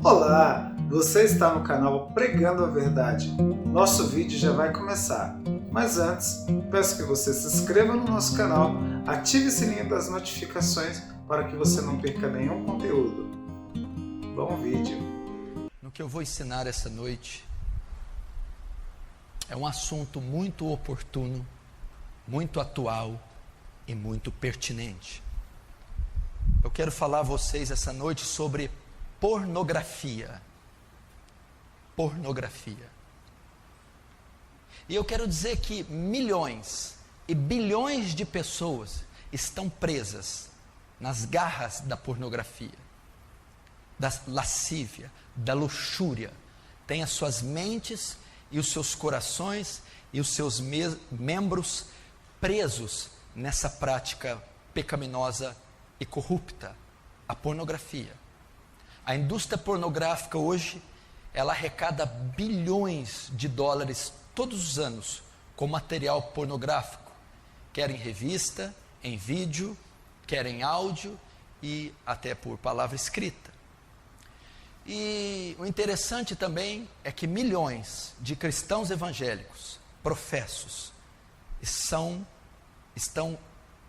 Olá, você está no canal Pregando a Verdade. Nosso vídeo já vai começar, mas antes, peço que você se inscreva no nosso canal, ative o sininho das notificações para que você não perca nenhum conteúdo. Bom vídeo! No que eu vou ensinar essa noite é um assunto muito oportuno, muito atual e muito pertinente. Eu quero falar a vocês essa noite sobre pornografia. Pornografia. E eu quero dizer que milhões e bilhões de pessoas estão presas nas garras da pornografia, da lascívia, da luxúria. Tem as suas mentes e os seus corações e os seus membros presos nessa prática pecaminosa e corrupta, a pornografia. A indústria pornográfica hoje, ela arrecada bilhões de dólares todos os anos com material pornográfico, quer em revista, em vídeo, quer em áudio e até por palavra escrita. E o interessante também é que milhões de cristãos evangélicos, professos, estão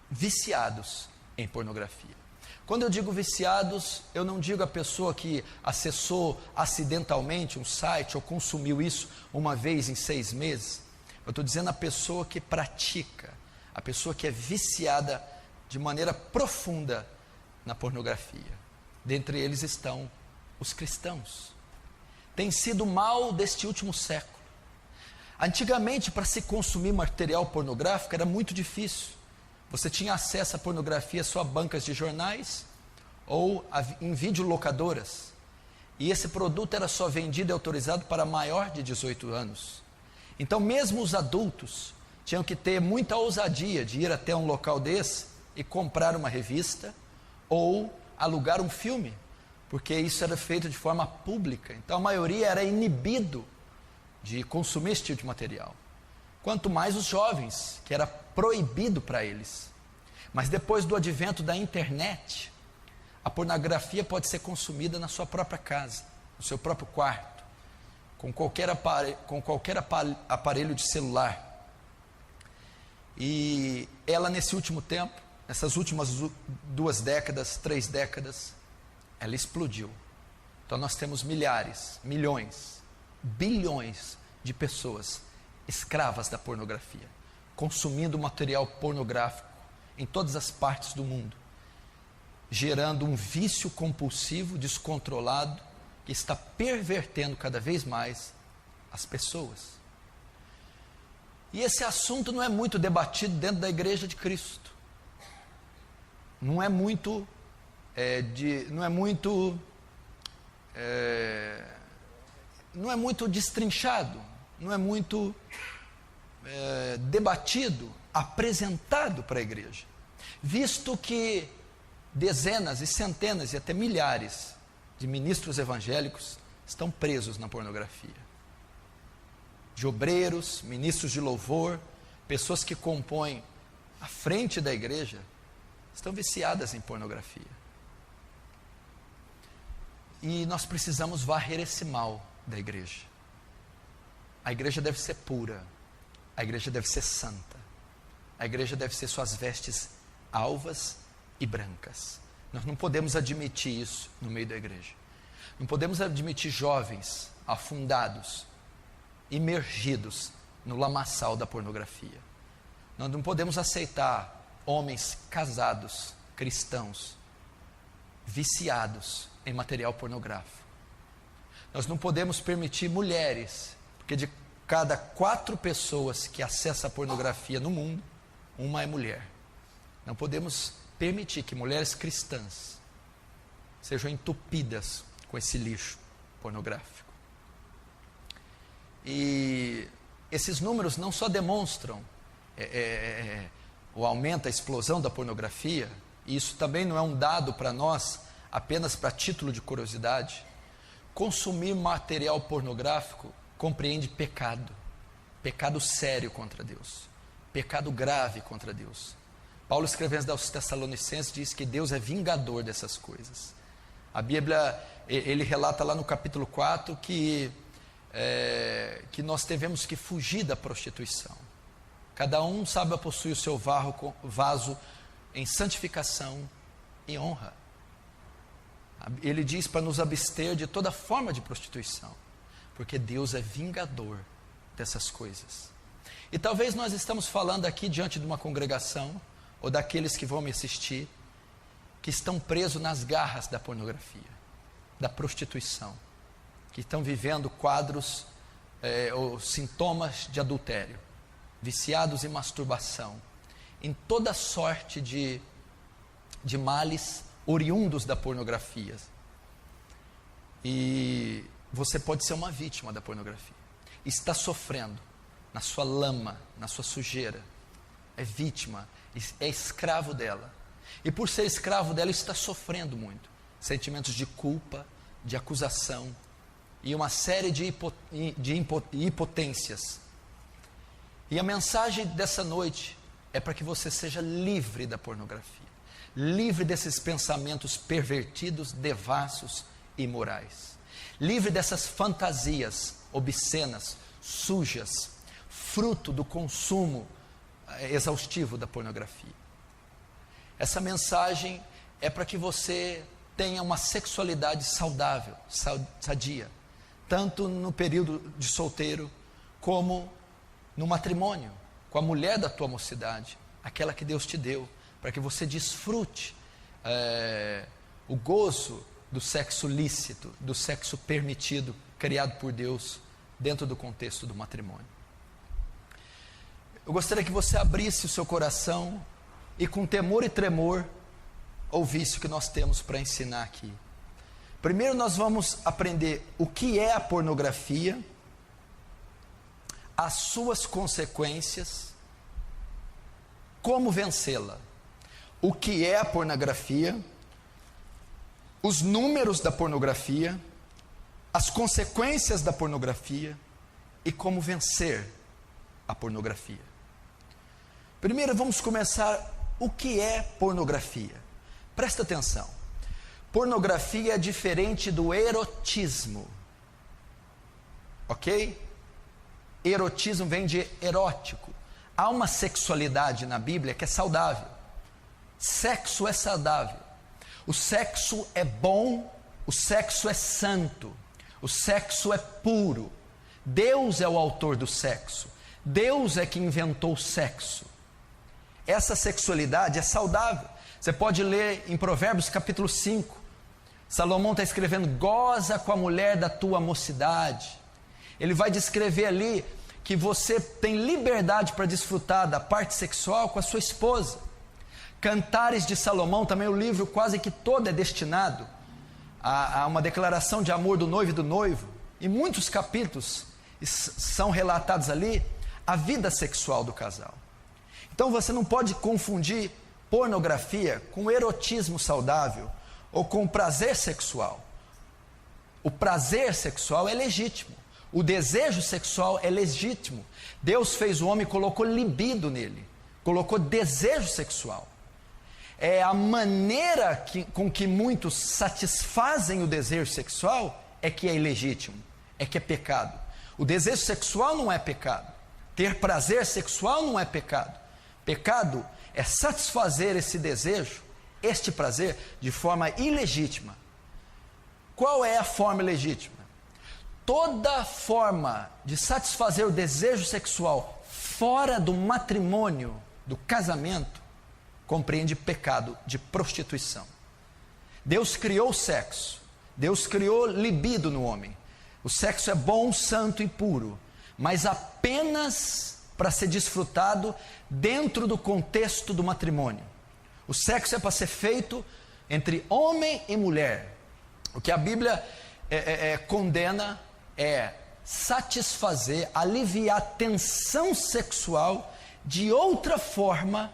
viciados em pornografia. Quando eu digo viciados, eu não digo a pessoa que acessou acidentalmente um site ou consumiu isso uma vez em 6 meses. Eu estou dizendo a pessoa que pratica, a pessoa que é viciada de maneira profunda na pornografia. Dentre eles estão os cristãos. Tem sido o mal deste último século. Antigamente, para se consumir material pornográfico era muito difícil. Você tinha acesso à pornografia só a bancas de jornais ou em videolocadoras. E esse produto era só vendido e autorizado para maior de 18 anos. Então mesmo os adultos tinham que ter muita ousadia de ir até um local desse e comprar uma revista ou alugar um filme, porque isso era feito de forma pública. Então a maioria era inibido de consumir esse tipo de material. Quanto mais os jovens, que era proibido para eles. Mas depois do advento da internet, a pornografia pode ser consumida na sua própria casa, no seu próprio quarto, com qualquer aparelho de celular. E ela nesse último tempo, nessas últimas 2 décadas, 3 décadas, ela explodiu. Então nós temos milhares, milhões, bilhões de pessoas escravas da pornografia, consumindo material pornográfico em todas as partes do mundo, gerando um vício compulsivo, descontrolado, que está pervertendo cada vez mais as pessoas. E esse assunto não é muito debatido dentro da Igreja de Cristo. Não é muito destrinchado, não é muito debatido, apresentado para a igreja, visto que dezenas e centenas e até milhares de ministros evangélicos estão presos na pornografia. De obreiros, ministros de louvor, pessoas que compõem a frente da igreja, estão viciadas em pornografia. E nós precisamos varrer esse mal da igreja. A igreja deve ser pura, a igreja deve ser santa, a igreja deve ser suas vestes alvas e brancas. Nós não podemos admitir isso no meio da igreja. Não podemos admitir jovens afundados, imergidos no lamaçal da pornografia. Nós não podemos aceitar homens casados, cristãos, viciados em material pornográfico. Nós não podemos permitir mulheres, porque de cada 4 pessoas que acessam a pornografia no mundo, uma é mulher. Não podemos permitir que mulheres cristãs sejam entupidas com esse lixo pornográfico. E esses números não só demonstram o aumento, a explosão da pornografia, e isso também não é um dado para nós, apenas para título de curiosidade. Consumir material pornográfico compreende pecado, pecado sério contra Deus, pecado grave contra Deus. Paulo, escrevendo aos Tessalonicenses, diz que Deus é vingador dessas coisas. A Bíblia, ele relata lá no capítulo 4 que nós devemos que fugir da prostituição. Cada um saiba possuir o seu vaso em santificação e honra. Ele diz para nos abster de toda forma de prostituição, porque Deus é vingador dessas coisas. E talvez nós estamos falando aqui diante de uma congregação, ou daqueles que vão me assistir, que estão presos nas garras da pornografia, da prostituição, que estão vivendo quadros ou sintomas de adultério, viciados em masturbação, em toda sorte de males oriundos da pornografia. E você pode ser uma vítima da pornografia, está sofrendo na sua lama, na sua sujeira, é vítima, é escravo dela, e por ser escravo dela está sofrendo muito, sentimentos de culpa, de acusação e uma série de impotências. E a mensagem dessa noite é para que você seja livre da pornografia, livre desses pensamentos pervertidos, devassos e imorais, livre dessas fantasias obscenas, sujas, fruto do consumo exaustivo da pornografia. Essa mensagem é para que você tenha uma sexualidade saudável, sadia, tanto no período de solteiro, como no matrimônio, com a mulher da tua mocidade, aquela que Deus te deu, para que você desfrute o gozo do sexo lícito, do sexo permitido, criado por Deus, dentro do contexto do matrimônio. Eu gostaria que você abrisse o seu coração e com temor e tremor ouvisse o que nós temos para ensinar aqui. Primeiro nós vamos aprender o que é a pornografia, as suas consequências, como vencê-la. O que é a pornografia, os números da pornografia, as consequências da pornografia e como vencer a pornografia. Primeiro vamos começar o que é pornografia. Presta atenção. Pornografia é diferente do erotismo. Ok? Erotismo vem de erótico. Há uma sexualidade na Bíblia que é saudável. Sexo é saudável. O sexo é bom, o sexo é santo, o sexo é puro. Deus é o autor do sexo. Deus é que inventou o sexo. Essa sexualidade é saudável. Você pode ler em Provérbios capítulo 5. Salomão está escrevendo: goza com a mulher da tua mocidade. Ele vai descrever ali que você tem liberdade para desfrutar da parte sexual com a sua esposa. Cantares de Salomão, também o livro quase que todo é destinado a uma declaração de amor do noivo e do noivo. E muitos capítulos são relatados ali a vida sexual do casal. Então você não pode confundir pornografia com erotismo saudável ou com prazer sexual. O prazer sexual é legítimo, o desejo sexual é legítimo. Deus fez o homem e colocou libido nele, colocou desejo sexual. É a maneira com que muitos satisfazem o desejo sexual é que é ilegítimo, é que é pecado. O desejo sexual não é pecado, ter prazer sexual não é pecado. Pecado é satisfazer esse desejo, este prazer, de forma ilegítima. Qual é a forma legítima? Toda forma de satisfazer o desejo sexual fora do matrimônio, do casamento, compreende pecado de prostituição. Deus criou o sexo, Deus criou libido no homem. O sexo é bom, santo e puro, mas apenas para ser desfrutado dentro do contexto do matrimônio. O sexo é para ser feito entre homem e mulher. O que a Bíblia condena é satisfazer, aliviar a tensão sexual de outra forma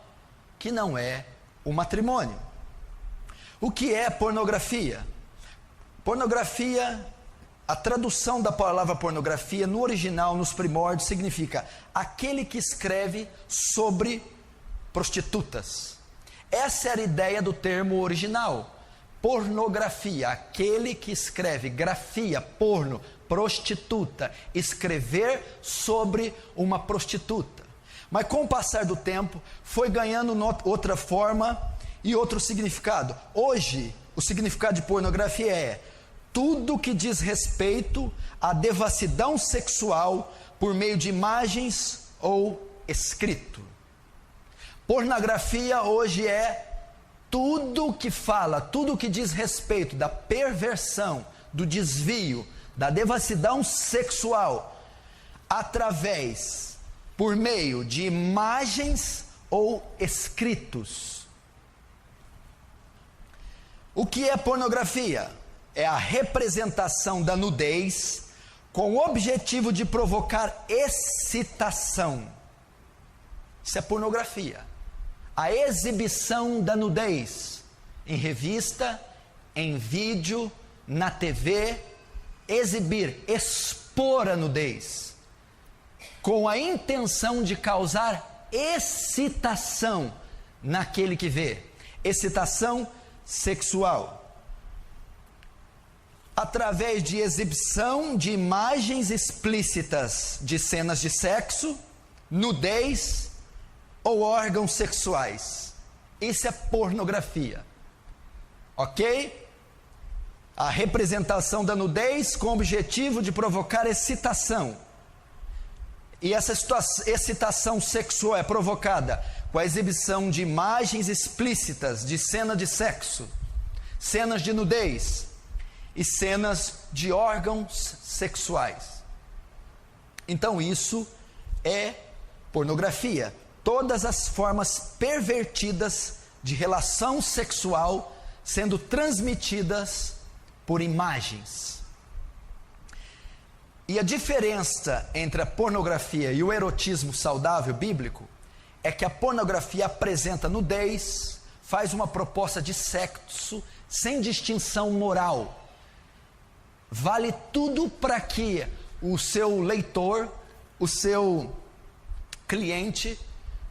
que não é o matrimônio. O que é pornografia? Pornografia, a tradução da palavra pornografia no original, nos primórdios, significa aquele que escreve sobre prostitutas. Essa era a ideia do termo original. pornografia, aquele que escreve grafia, porno, prostituta, escrever sobre uma prostituta. Mas com o passar do tempo, foi ganhando outra forma e outro significado. Hoje, o significado de pornografia é tudo que diz respeito à devassidão sexual por meio de imagens ou escrito. Pornografia hoje é tudo que fala, tudo que diz respeito da perversão, do desvio, da devassidão sexual, por meio de imagens ou escritos. O que é pornografia? É a representação da nudez com o objetivo de provocar excitação. Isso é pornografia. A exibição da nudez em revista, em vídeo, na TV, expor a nudez, com a intenção de causar excitação naquele que vê, excitação sexual, através de exibição de imagens explícitas de cenas de sexo, nudez ou órgãos sexuais. Isso é pornografia, ok? A representação da nudez com o objetivo de provocar excitação. E essa excitação sexual é provocada com a exibição de imagens explícitas de cena de sexo, cenas de nudez e cenas de órgãos sexuais. Então isso é pornografia. Todas as formas pervertidas de relação sexual sendo transmitidas por imagens. E a diferença entre a pornografia e o erotismo saudável bíblico é que a pornografia apresenta nudez, faz uma proposta de sexo sem distinção moral. Vale tudo para que o seu leitor, o seu cliente,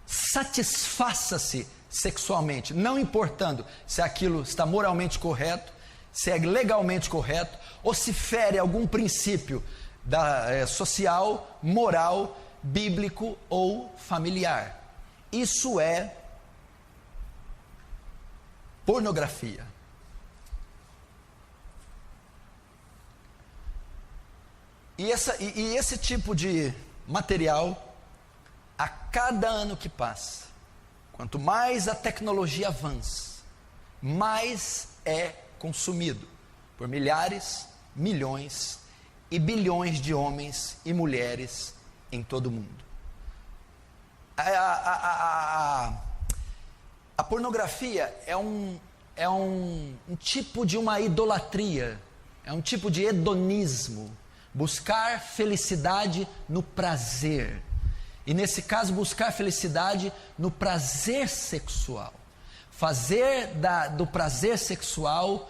satisfaça-se sexualmente, não importando se aquilo está moralmente correto, se é legalmente correto, ou se fere algum princípio social, moral, bíblico ou familiar. Isso é pornografia. E esse tipo de material, a cada ano que passa, quanto mais a tecnologia avança, mais é consumido por milhares, milhões e bilhões de homens e mulheres em todo o mundo. A pornografia é um tipo de uma idolatria, é um tipo de hedonismo, buscar felicidade no prazer. E nesse caso, buscar felicidade no prazer sexual. Fazer do prazer sexual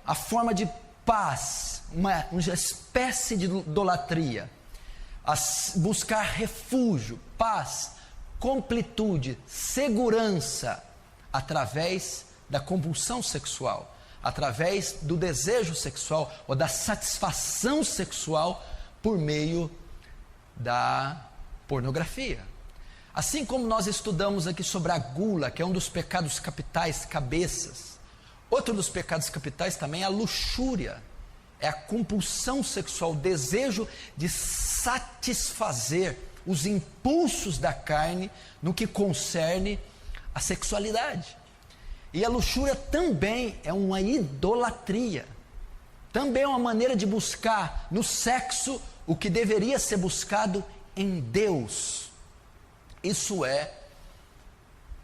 a forma de paz, uma espécie de idolatria. Buscar refúgio, paz, completude, segurança, através da compulsão sexual, através do desejo sexual ou da satisfação sexual por meio da pornografia. Assim como nós estudamos aqui sobre a gula, que é um dos pecados capitais, cabeças, outro dos pecados capitais também é a luxúria, é a compulsão sexual, o desejo de satisfazer os impulsos da carne no que concerne a sexualidade. E a luxúria também é uma idolatria, também é uma maneira de buscar no sexo o que deveria ser buscado em Deus. Isso é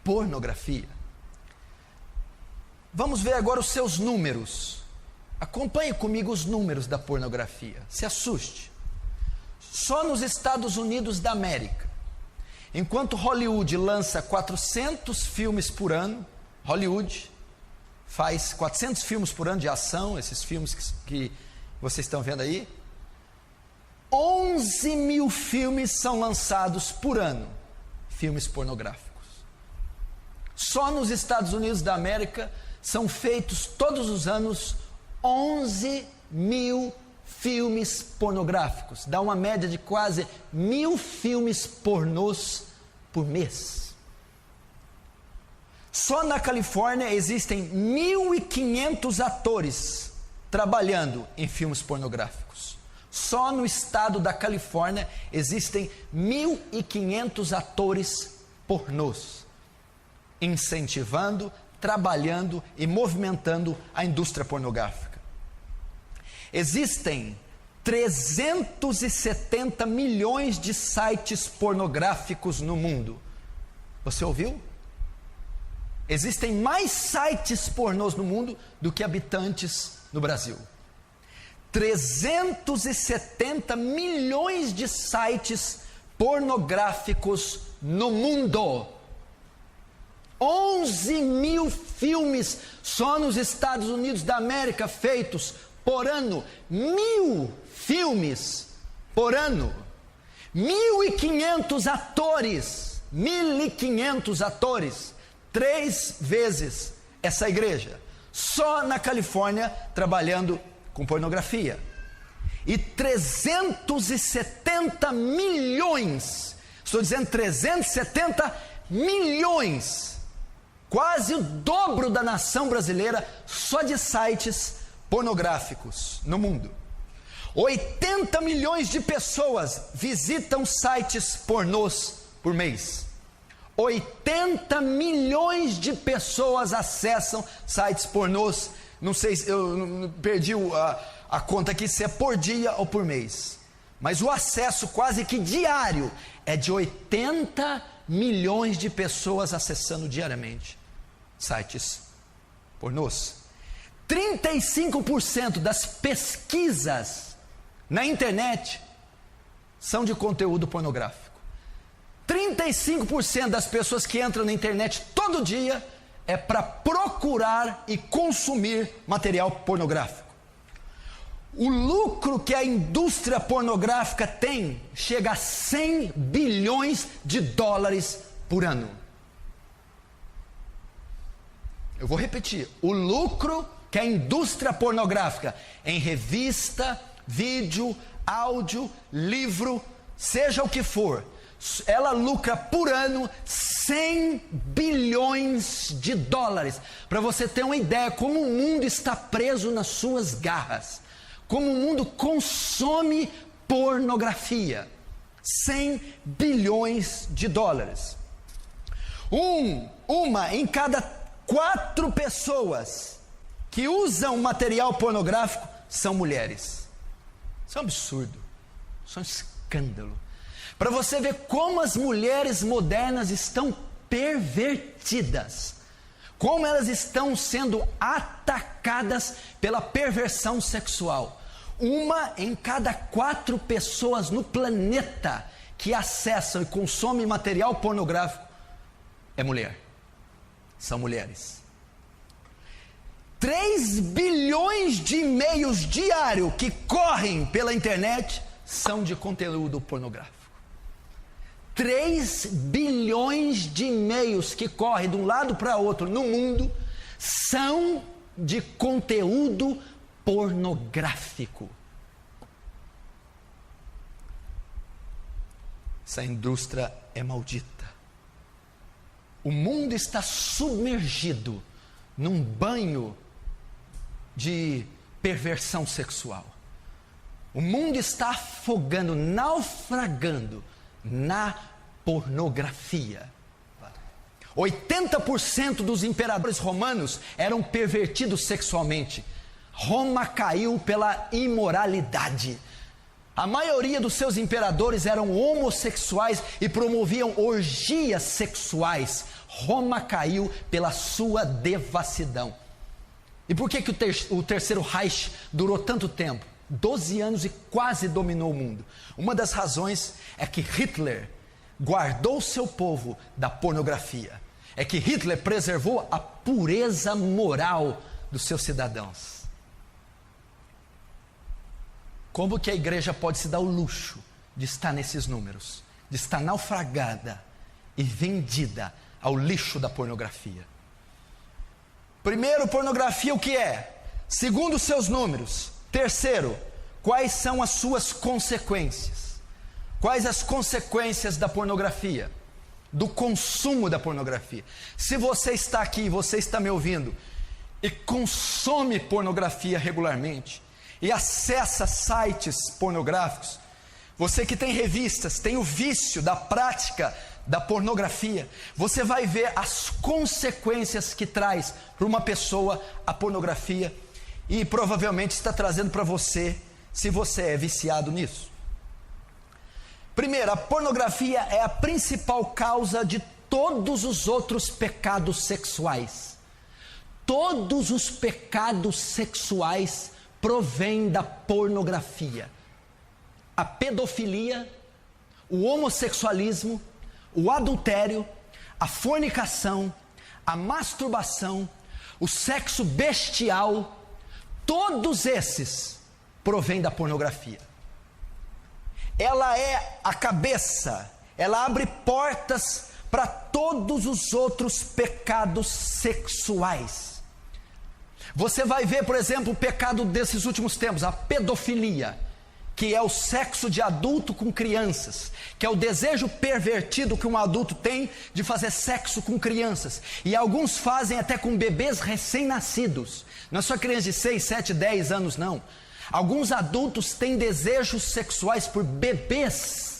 pornografia. Vamos ver agora os seus números. Acompanhe comigo os números da pornografia. Se assuste. Só nos Estados Unidos da América, enquanto Hollywood lança 400 filmes por ano, Hollywood faz 400 filmes por ano de ação, esses filmes que vocês estão vendo aí, 11 mil filmes são lançados por ano, filmes pornográficos. Só nos Estados Unidos da América são feitos todos os anos 11 mil filmes pornográficos. Dá uma média de quase 1.000 filmes pornôs por mês. Só na Califórnia existem 1.500 atores trabalhando em filmes pornográficos. Só no estado da Califórnia existem 1.500 atores pornôs, incentivando, trabalhando e movimentando a indústria pornográfica. Existem 370 milhões de sites pornográficos no mundo. Você ouviu? Existem mais sites pornôs no mundo do que habitantes no Brasil. 370 milhões de sites pornográficos no mundo. 11 mil filmes só nos Estados Unidos da América feitos por ano. 1.000 filmes por ano. 1.500 atores. 1.500 atores. 3 vezes essa igreja. Só na Califórnia trabalhando com pornografia. E 370 milhões, estou dizendo 370 milhões, quase o dobro da nação brasileira, só de sites pornográficos no mundo. 80 milhões de pessoas visitam sites pornôs por mês. 80 milhões de pessoas acessam sites pornôs. Não sei, eu perdi a conta aqui se é por dia ou por mês. Mas o acesso quase que diário é de 80 milhões de pessoas acessando diariamente sites pornôs. 35% das pesquisas na internet são de conteúdo pornográfico. 35% das pessoas que entram na internet todo dia é para procurar e consumir material pornográfico. O lucro que a indústria pornográfica tem chega a 100 bilhões de dólares por ano. Eu vou repetir. O lucro que a indústria pornográfica em revista, vídeo, áudio, livro, seja o que for, ela lucra por ano 100 bilhões de dólares. Para você ter uma ideia como o mundo está preso nas suas garras. Como o mundo consome pornografia. 100 bilhões de dólares. Uma em cada 4 pessoas que usam material pornográfico são mulheres. Isso é um absurdo. Isso é um escândalo. Para você ver como as mulheres modernas estão pervertidas, como elas estão sendo atacadas pela perversão sexual. 1 em cada 4 pessoas no planeta que acessam e consomem material pornográfico é mulher. São mulheres. 3 bilhões de e-mails diários que correm pela internet são de conteúdo pornográfico. 3 bilhões de e-mails que correm de um lado para outro no mundo são de conteúdo pornográfico. Essa indústria é maldita. O mundo está submergido num banho de perversão sexual. O mundo está afogando, naufragando na pornografia. 80% dos imperadores romanos eram pervertidos sexualmente. Roma caiu pela imoralidade. A maioria dos seus imperadores eram homossexuais e promoviam orgias sexuais. Roma caiu pela sua devassidão. E por que o terceiro Reich durou tanto tempo? 12 anos e quase dominou o mundo. Uma das razões é que Hitler guardou seu povo da pornografia. É que Hitler preservou a pureza moral dos seus cidadãos. Como que a igreja pode se dar o luxo de estar nesses números? De estar naufragada e vendida ao lixo da pornografia? Primeiro, pornografia o que é? Segundo os seus números. Terceiro, quais são as suas consequências? Quais as consequências da pornografia? Do consumo da pornografia? Se você está aqui, você está me ouvindo e consome pornografia regularmente e acessa sites pornográficos, você que tem revistas, tem o vício da prática da pornografia, você vai ver as consequências que traz para uma pessoa a pornografia, e provavelmente está trazendo para você, se você é viciado nisso. Primeiro, a pornografia é a principal causa de todos os outros pecados sexuais. Todos os pecados sexuais provêm da pornografia. A pedofilia, o homossexualismo, o adultério, a fornicação, a masturbação, o sexo bestial, todos esses provêm da pornografia. Ela é a cabeça, ela abre portas para todos os outros pecados sexuais. Você vai ver, por exemplo, o pecado desses últimos tempos, a pedofilia, que é o sexo de adulto com crianças, que é o desejo pervertido que um adulto tem de fazer sexo com crianças, e alguns fazem até com bebês recém-nascidos, não é só crianças de 6, 7, 10 anos não, alguns adultos têm desejos sexuais por bebês,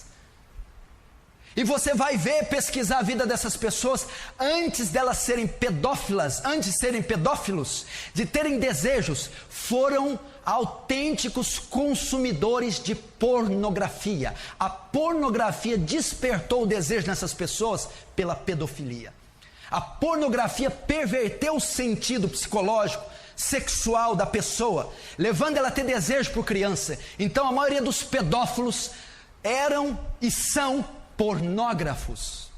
e você vai ver, pesquisar a vida dessas pessoas, antes delas serem pedófilas, antes de serem pedófilos, de terem desejos, foram autênticos consumidores de pornografia. A pornografia despertou o desejo nessas pessoas pela pedofilia. A pornografia perverteu o sentido psicológico, sexual da pessoa, levando ela a ter desejo por criança. Então a maioria dos pedófilos eram e são pornógrafos.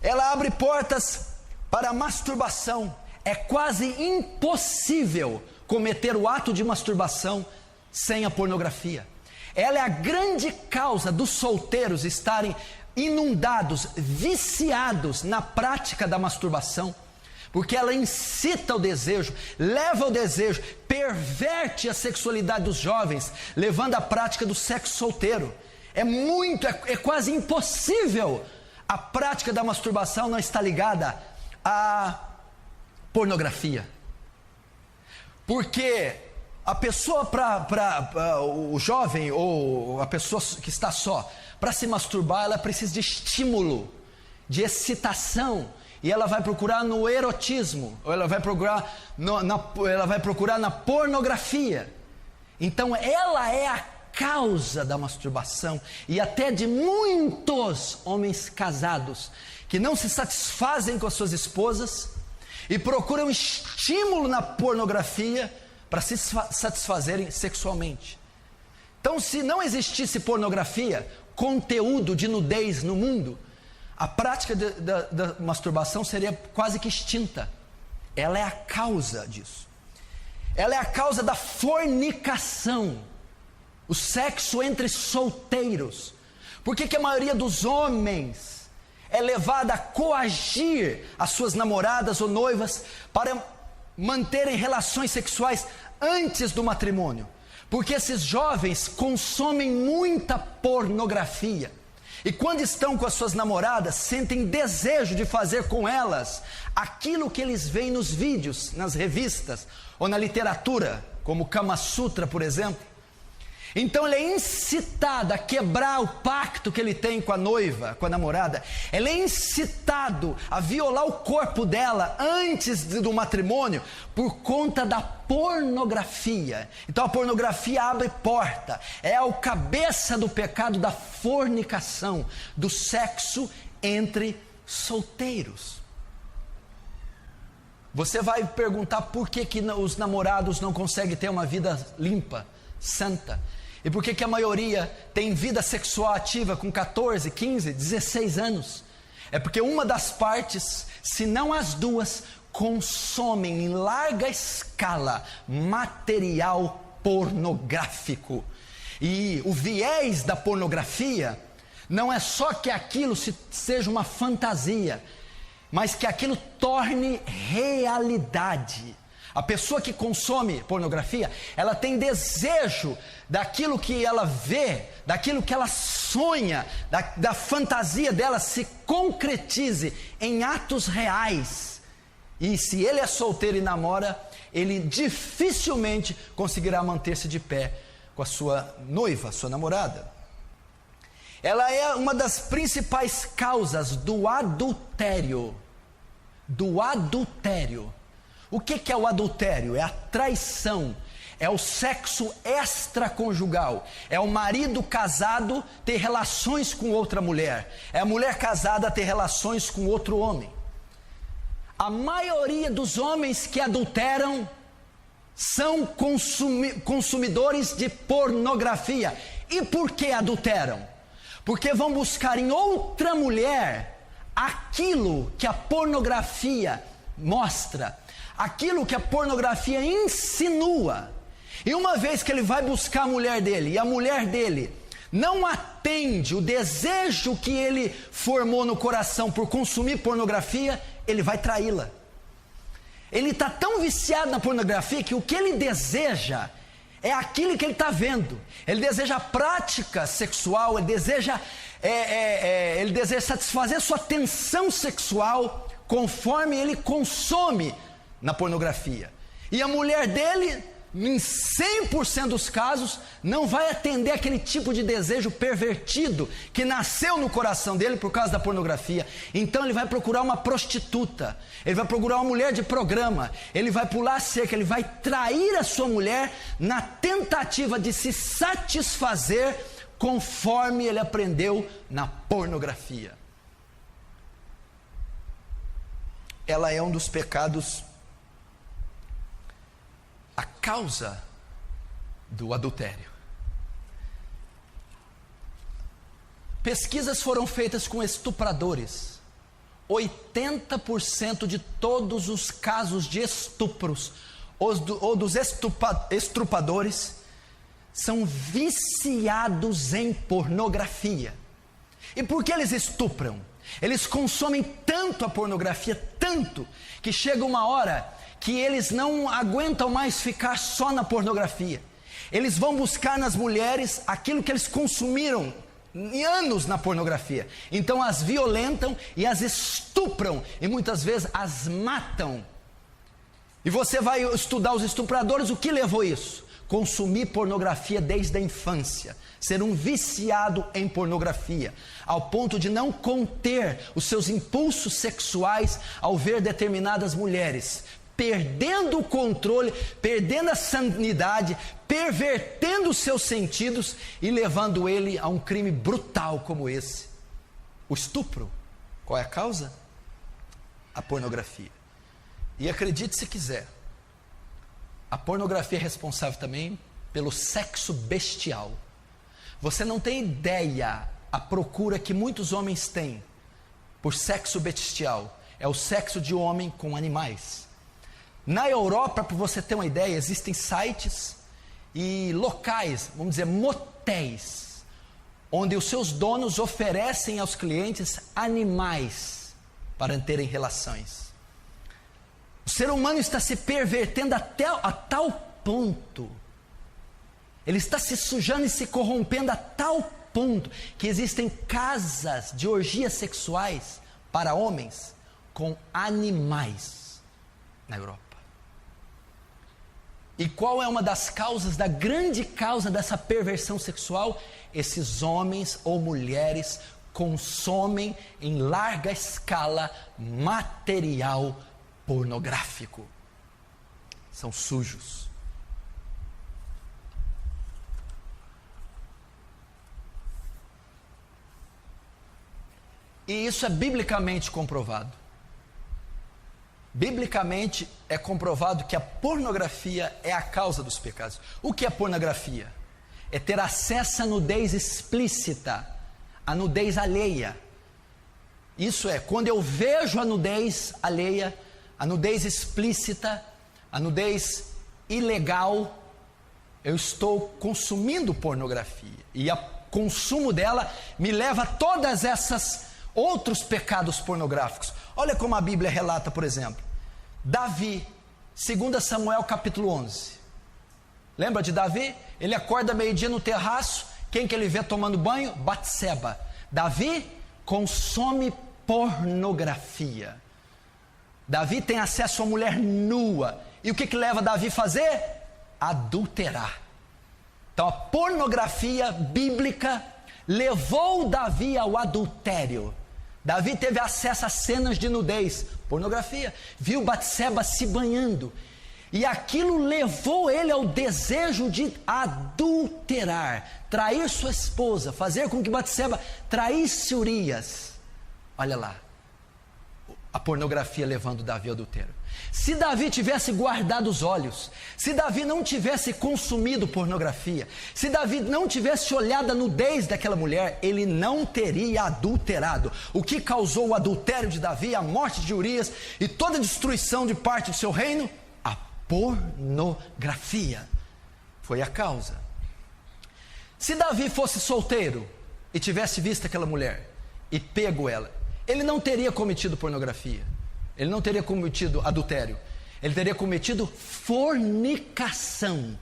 Ela abre portas para a masturbação. É quase impossível cometer o ato de masturbação sem a pornografia. Ela é a grande causa dos solteiros estarem inundados, viciados na prática da masturbação, porque ela incita o desejo, leva ao desejo, perverte a sexualidade dos jovens, levando à prática do sexo solteiro. É quase impossível a prática da masturbação não estar ligada à pornografia. Porque a pessoa, o jovem ou a pessoa que está só, para se masturbar, ela precisa de estímulo, de excitação, e ela vai procurar no erotismo, ou ela vai procurar na pornografia. Então ela é a causa da masturbação e até de muitos homens casados que não se satisfazem com as suas esposas e procuram estímulo na pornografia para se satisfazerem sexualmente. Então, se não existisse pornografia, conteúdo de nudez no mundo, a prática da masturbação seria quase que extinta. Ela é a causa disso. Ela é a causa da fornicação, o sexo entre solteiros. Por que a maioria dos homens é levada a coagir as suas namoradas ou noivas para manterem relações sexuais antes do matrimônio? Porque esses jovens consomem muita pornografia. E quando estão com as suas namoradas, sentem desejo de fazer com elas aquilo que eles veem nos vídeos, nas revistas ou na literatura, como Kama Sutra, por exemplo. Então ele é incitado a quebrar o pacto que ele tem com a noiva, com a namorada. Ele é incitado a violar o corpo dela antes do matrimônio por conta da pornografia. Então a pornografia abre porta, é o cabeça do pecado da fornicação, do sexo entre solteiros. Você vai perguntar por que os namorados não conseguem ter uma vida limpa, santa. E por que a maioria tem vida sexual ativa com 14, 15, 16 anos? É porque uma das partes, se não as duas, consomem em larga escala material pornográfico. E o viés da pornografia não é só que aquilo seja uma fantasia, mas que aquilo torne realidade. A pessoa que consome pornografia, ela tem desejo daquilo que ela vê, daquilo que ela sonha, da fantasia dela se concretize em atos reais. E se ele é solteiro e namora, ele dificilmente conseguirá manter-se de pé com a sua noiva, sua namorada. Ela é uma das principais causas do adultério. Do adultério. O que é o adultério? É a traição, é o sexo extraconjugal, é o marido casado ter relações com outra mulher, é a mulher casada ter relações com outro homem. A maioria dos homens que adulteram são consumidores de pornografia. E por que adulteram? Porque vão buscar em outra mulher aquilo que a pornografia mostra, aquilo que a pornografia insinua. E uma vez que ele vai buscar a mulher dele, e a mulher dele não atende o desejo que ele formou no coração por consumir pornografia, ele vai traí-la. Ele está tão viciado na pornografia que o que ele deseja é aquilo que ele está vendo. Ele deseja prática sexual, ele deseja satisfazer sua tensão sexual conforme ele consome na pornografia. E a mulher dele, em 100% dos casos, não vai atender aquele tipo de desejo pervertido que nasceu no coração dele por causa da pornografia. Então ele vai procurar uma prostituta, ele vai procurar uma mulher de programa, ele vai pular a cerca, ele vai trair a sua mulher na tentativa de se satisfazer conforme ele aprendeu na pornografia. Ela é um dos pecados, a causa do adultério. Pesquisas foram feitas com estupradores. 80% de todos os casos de estupros ou dos estrupadores são viciados em pornografia. E por que eles estupram? Eles consomem tanto a pornografia, tanto, que chega uma hora que eles não aguentam mais ficar só na pornografia. Eles vão buscar nas mulheres aquilo que eles consumiram em anos na pornografia. Então as violentam e as estupram e muitas vezes as matam. E você vai estudar os estupradores, o que levou isso? Consumir pornografia desde a infância, ser um viciado em pornografia, ao ponto de não conter os seus impulsos sexuais ao ver determinadas mulheres, perdendo o controle, perdendo a sanidade, pervertendo os seus sentidos e levando ele a um crime brutal como esse, o estupro. Qual é a causa? A pornografia. E acredite se quiser, a pornografia é responsável também pelo sexo bestial. Você não tem ideia a procura que muitos homens têm por sexo bestial. É o sexo de homem com animais. Na Europa, para você ter uma ideia, existem sites e locais, vamos dizer, motéis, onde os seus donos oferecem aos clientes animais para terem relações. O ser humano está se pervertendo a tal ponto, ele está se sujando e se corrompendo a tal ponto, que existem casas de orgias sexuais para homens com animais na Europa. E qual é uma das causas, da grande causa dessa perversão sexual? Esses homens ou mulheres consomem em larga escala material pornográfico. São sujos. E isso é biblicamente comprovado. Biblicamente é comprovado que a pornografia é a causa dos pecados. O que é pornografia? É ter acesso à nudez explícita, à nudez alheia. Isso é, quando eu vejo a nudez alheia, a nudez explícita, a nudez ilegal, eu estou consumindo pornografia. E o consumo dela me leva a todas essas outros pecados pornográficos. Olha como a Bíblia relata, por exemplo, Davi, 2 Samuel capítulo 11. Lembra de Davi? Ele acorda meio-dia no terraço, quem que ele vê tomando banho? Batseba. Davi consome pornografia. Davi tem acesso a mulher nua. E o que leva Davi a fazer? Adulterar. Então a pornografia bíblica levou Davi ao adultério. Davi teve acesso a cenas de nudez, pornografia, viu Batseba se banhando, e aquilo levou ele ao desejo de adulterar, trair sua esposa, fazer com que Batseba traísse Urias. Olha lá, a pornografia levando Davi ao adultério. Se Davi tivesse guardado os olhos, se Davi não tivesse consumido pornografia, se Davi não tivesse olhado a nudez daquela mulher, ele não teria adulterado. O que causou o adultério de Davi, a morte de Urias e toda a destruição de parte do seu reino? A pornografia foi a causa. Se Davi fosse solteiro e tivesse visto aquela mulher e pego ela, ele não teria cometido pornografia, ele não teria cometido adultério, ele teria cometido fornicação.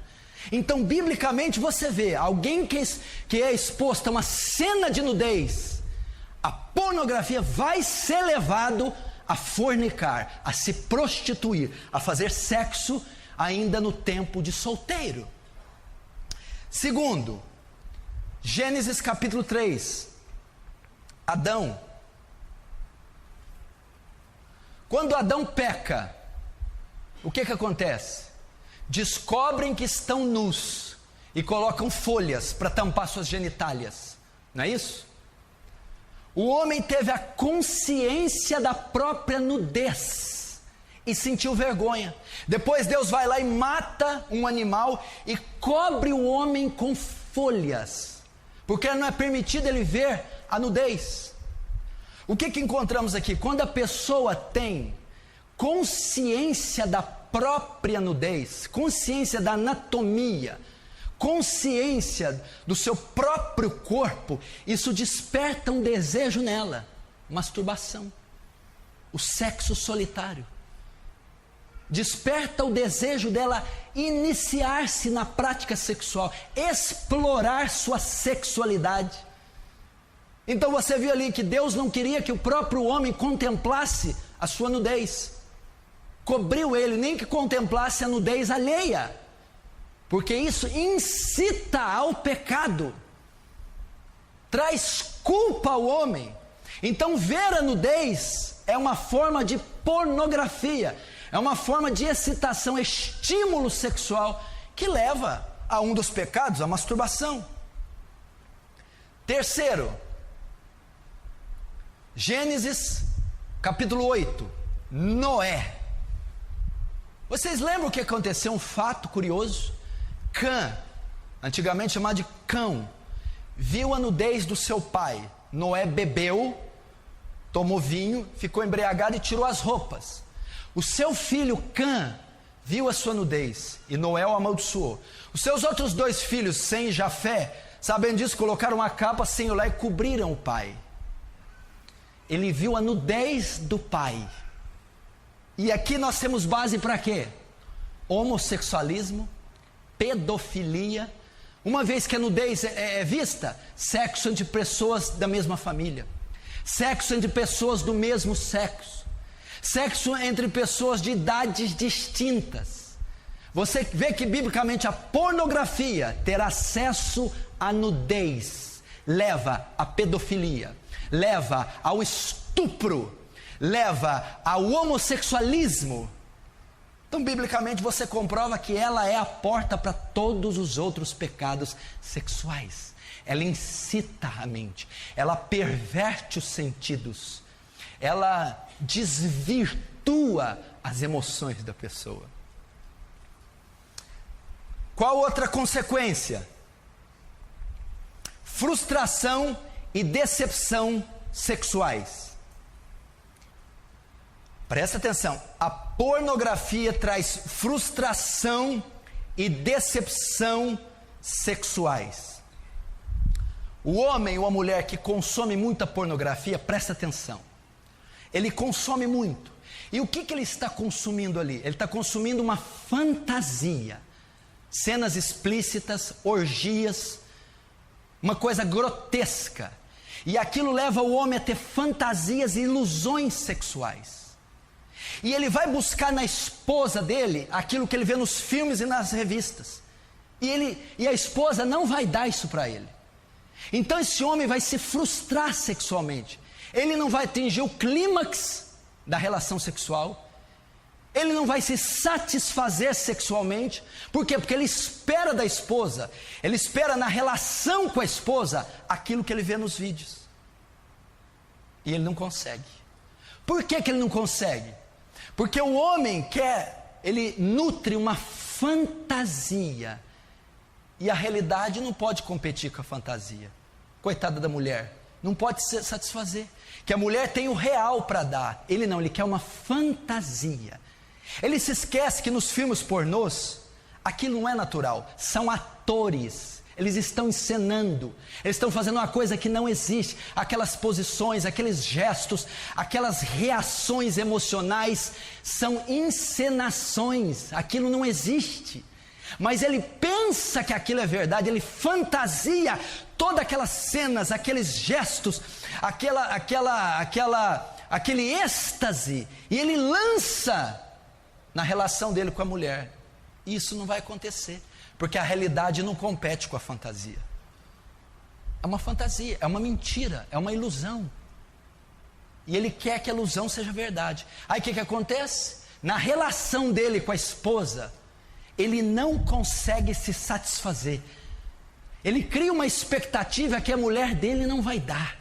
Então, biblicamente, você vê alguém que é exposto a uma cena de nudez, a pornografia vai ser levado a fornicar, a se prostituir, a fazer sexo ainda no tempo de solteiro. Segundo, Gênesis capítulo 3, Adão. Quando Adão peca, o que acontece? Descobrem que estão nus e colocam folhas para tampar suas genitálias, não é isso? O homem teve a consciência da própria nudez e sentiu vergonha. Depois Deus vai lá e mata um animal e cobre o homem com folhas, porque não é permitido ele ver a nudez. O que encontramos aqui? Quando a pessoa tem consciência da própria nudez, consciência da anatomia, consciência do seu próprio corpo, isso desperta um desejo nela, masturbação, o sexo solitário. Desperta o desejo dela iniciar-se na prática sexual, explorar sua sexualidade. Então você viu ali que Deus não queria que o próprio homem contemplasse a sua nudez. Cobriu ele, nem que contemplasse a nudez alheia, porque isso incita ao pecado, traz culpa ao homem. Então ver a nudez é uma forma de pornografia, é uma forma de excitação, estímulo sexual, que leva a um dos pecados, a masturbação. Terceiro, Gênesis capítulo 8, Noé. Vocês lembram o que aconteceu? Um fato curioso. Cã, antigamente chamado de Cão, viu a nudez do seu pai. Noé bebeu, tomou vinho, ficou embriagado e tirou as roupas. O seu filho Cã viu a sua nudez e Noé o amaldiçoou. Os seus outros dois filhos, Sem e Jafé, sabendo disso, colocaram uma capa sem olhar e cobriram o pai. Ele viu a nudez do pai. E aqui nós temos base para quê? Homossexualismo, pedofilia. Uma vez que a nudez é vista, sexo entre pessoas da mesma família, sexo entre pessoas do mesmo sexo, sexo entre pessoas de idades distintas. Você vê que biblicamente a pornografia, ter acesso à nudez, leva à pedofilia, leva ao estupro, leva ao homossexualismo. Então, biblicamente, você comprova que ela é a porta para todos os outros pecados sexuais. Ela incita a mente, ela perverte os sentidos, ela desvirtua as emoções da pessoa. Qual outra consequência? Frustração e decepção sexuais. Presta atenção, a pornografia traz frustração e decepção sexuais. O homem ou a mulher que consome muita pornografia, presta atenção, ele consome muito. E o que ele está consumindo ali? Ele está consumindo uma fantasia, cenas explícitas, orgias, uma coisa grotesca. E aquilo leva o homem a ter fantasias e ilusões sexuais. E ele vai buscar na esposa dele aquilo que ele vê nos filmes e nas revistas. E a esposa não vai dar isso para ele. Então esse homem vai se frustrar sexualmente. Ele não vai atingir o clímax da relação sexual. Ele não vai se satisfazer sexualmente. Por quê? Porque ele espera da esposa, ele espera na relação com a esposa aquilo que ele vê nos vídeos. E ele não consegue. Por que ele não consegue? Porque o homem ele nutre uma fantasia. E a realidade não pode competir com a fantasia. Coitada da mulher, não pode se satisfazer. Que a mulher tem o real para dar. Ele não, ele quer uma fantasia. Ele se esquece que nos filmes pornôs, aquilo não é natural, são atores, eles estão encenando, eles estão fazendo uma coisa que não existe, aquelas posições, aqueles gestos, aquelas reações emocionais, são encenações, aquilo não existe, mas ele pensa que aquilo é verdade, ele fantasia todas aquelas cenas, aqueles gestos, aquele êxtase, e ele lança na relação dele com a mulher. Isso não vai acontecer, porque a realidade não compete com a fantasia. É uma fantasia, é uma mentira, é uma ilusão. E ele quer que a ilusão seja verdade. Aí o que acontece? Na relação dele com a esposa, ele não consegue se satisfazer. Ele cria uma expectativa que a mulher dele não vai dar.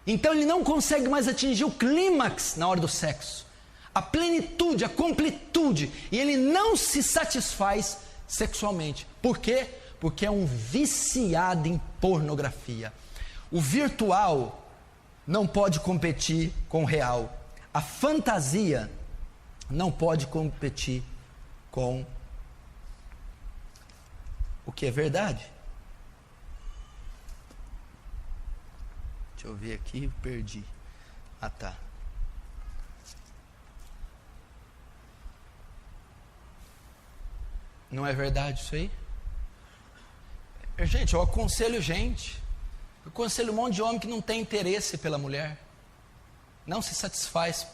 Então ele não consegue mais atingir o clímax na hora do sexo, a plenitude, a completude, e ele não se satisfaz sexualmente. Por quê? Porque é um viciado em pornografia. O virtual não pode competir com o real. A fantasia não pode competir com o que é verdade. Deixa eu ver aqui, eu perdi. Ah, tá. Não é verdade isso aí? Gente, eu aconselho um monte de homem que não tem interesse pela mulher, não se satisfaz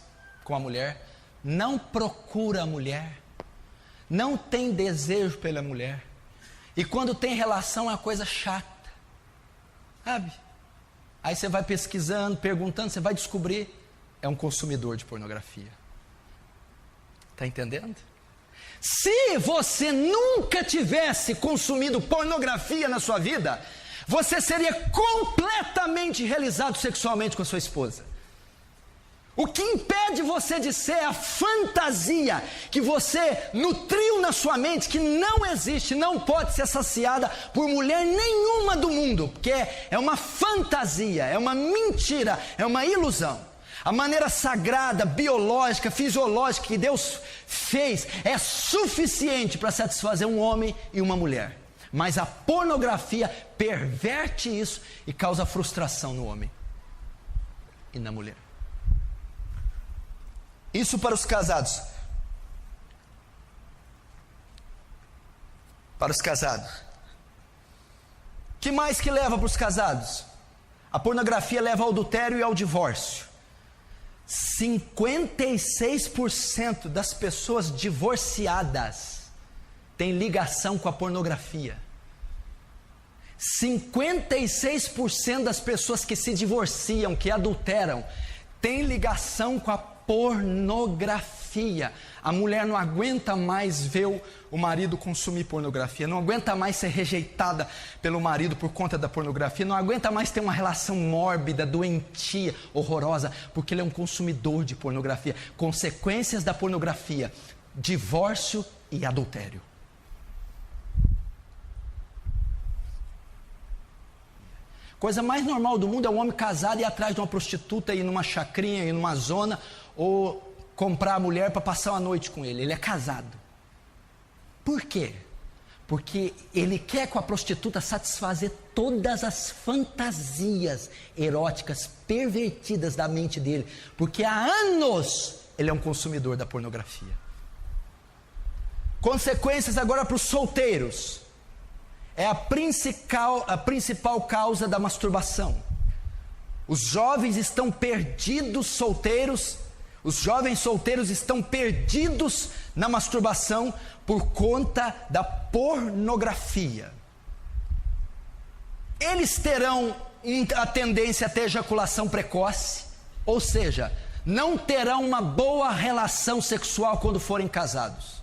com a mulher, não procura a mulher, não tem desejo pela mulher, e quando tem relação é uma coisa chata, sabe? Aí você vai pesquisando, perguntando, você vai descobrir, é um consumidor de pornografia. Está entendendo? Se você nunca tivesse consumido pornografia na sua vida, você seria completamente realizado sexualmente com a sua esposa. O que impede você de ser a fantasia que você nutriu na sua mente, que não existe, não pode ser saciada por mulher nenhuma do mundo, porque é uma fantasia, é uma mentira, é uma ilusão. A maneira sagrada, biológica, fisiológica que Deus fez é suficiente para satisfazer um homem e uma mulher. Mas a pornografia perverte isso e causa frustração no homem e na mulher. Isso para os casados. Para os casados. Que mais que leva para os casados? A pornografia leva ao adultério e ao divórcio. 56% das pessoas divorciadas têm ligação com a pornografia. 56% das pessoas que se divorciam, que adulteram, têm ligação com a pornografia. A mulher não aguenta mais ver o marido consumir pornografia, não aguenta mais ser rejeitada pelo marido por conta da pornografia, não aguenta mais ter uma relação mórbida, doentia, horrorosa, porque ele é um consumidor de pornografia. Consequências da pornografia: divórcio e adultério. Coisa mais normal do mundo é um homem casado ir atrás de uma prostituta, ir numa chacrinha, ir numa zona, ou comprar a mulher para passar uma noite com ele. Ele é casado. Por quê? Porque ele quer com a prostituta satisfazer todas as fantasias eróticas pervertidas da mente dele, porque há anos ele é um consumidor da pornografia. Consequências agora para os solteiros. É a principal causa da masturbação. Os jovens estão perdidos solteiros. Os jovens solteiros estão perdidos na masturbação por conta da pornografia. Eles terão a tendência a ter ejaculação precoce, ou seja, não terão uma boa relação sexual quando forem casados.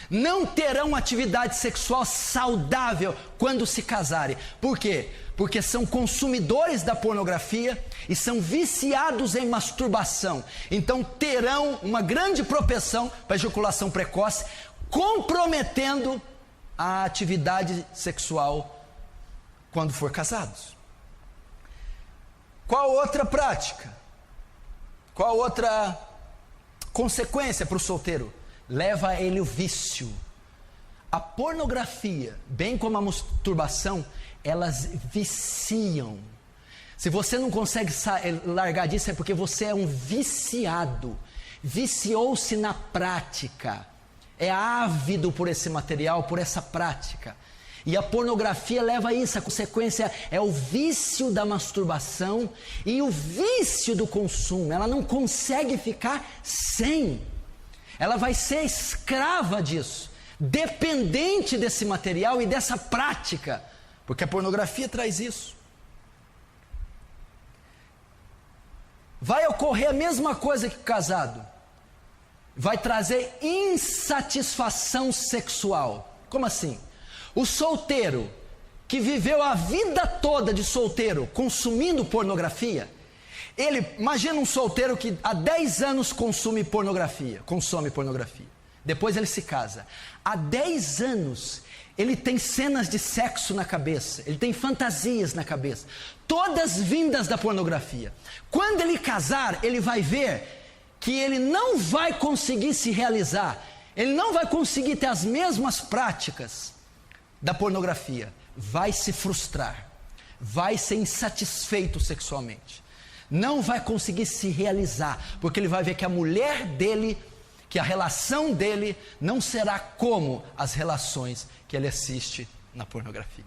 Não terão atividade sexual saudável quando se casarem. Por quê? Porque são consumidores da pornografia e são viciados em masturbação. Então terão uma grande propensão para ejaculação precoce, comprometendo a atividade sexual quando for casados. Qual outra prática? Qual outra consequência para o solteiro? Leva a ele o vício. A pornografia, bem como a masturbação, elas viciam. Se você não consegue largar disso, é porque você é um viciado. Viciou-se na prática. É ávido por esse material, por essa prática. E a pornografia leva a isso. A consequência é o vício da masturbação e o vício do consumo. Ela não consegue ficar sem. Ela vai ser escrava disso, dependente desse material e dessa prática, porque a pornografia traz isso. Vai ocorrer a mesma coisa que o casado, vai trazer insatisfação sexual. Como assim? O solteiro, que viveu a vida toda de solteiro consumindo pornografia, imagina um solteiro que há 10 anos consome pornografia. Depois ele se casa. Há 10 anos ele tem cenas de sexo na cabeça, ele tem fantasias na cabeça, todas vindas da pornografia. Quando ele casar, ele vai ver que ele não vai conseguir se realizar, ele não vai conseguir ter as mesmas práticas da pornografia, vai se frustrar, vai ser insatisfeito sexualmente. Não vai conseguir se realizar, porque ele vai ver que a mulher dele, que a relação dele não será como as relações que ele assiste na pornografia.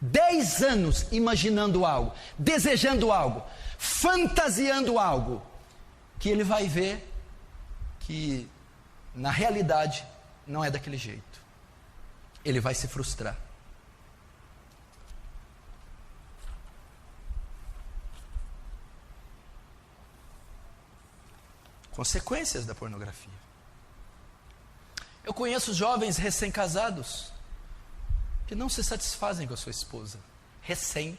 10 anos imaginando algo, desejando algo, fantasiando algo, que ele vai ver que na realidade não é daquele jeito. Ele vai se frustrar. Consequências da pornografia. Eu conheço jovens recém-casados que não se satisfazem com a sua esposa. Recém-casados.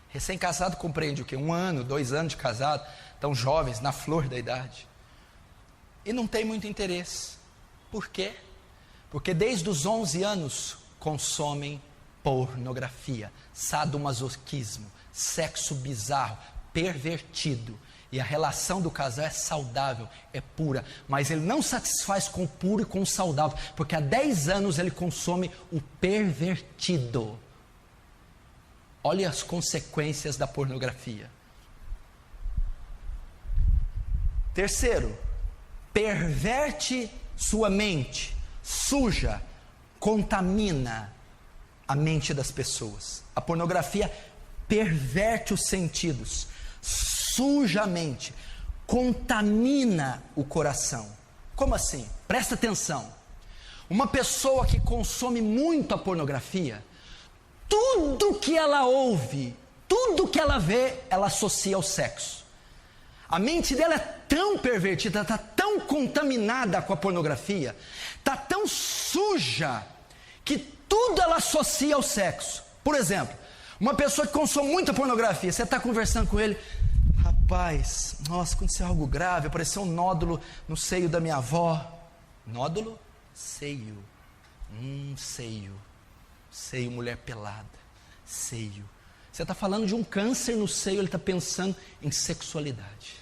Recém-casado compreende o quê? 1 ano, 2 anos de casado, tão jovens, na flor da idade. E não tem muito interesse. Por quê? Porque desde os 11 anos consomem pornografia, sadomasoquismo, sexo bizarro, pervertido. E a relação do casal é saudável, é pura, mas ele não satisfaz com o puro e com o saudável, porque há 10 anos ele consome o pervertido. Olha as consequências da pornografia. Terceiro, perverte sua mente, suja, contamina a mente das pessoas. A pornografia perverte os sentidos, suja a mente, contamina o coração. Como assim? Presta atenção. Uma pessoa que consome muito a pornografia, tudo que ela ouve, tudo que ela vê, ela associa ao sexo. A mente dela é tão pervertida, está tão contaminada com a pornografia, está tão suja, que tudo ela associa ao sexo. Por exemplo, uma pessoa que consome muita pornografia, você está conversando com ele, rapaz, nossa, aconteceu algo grave, apareceu um nódulo no seio da minha avó. Nódulo? Seio. Seio, mulher pelada. Seio. Você está falando de um câncer no seio, ele está pensando em sexualidade.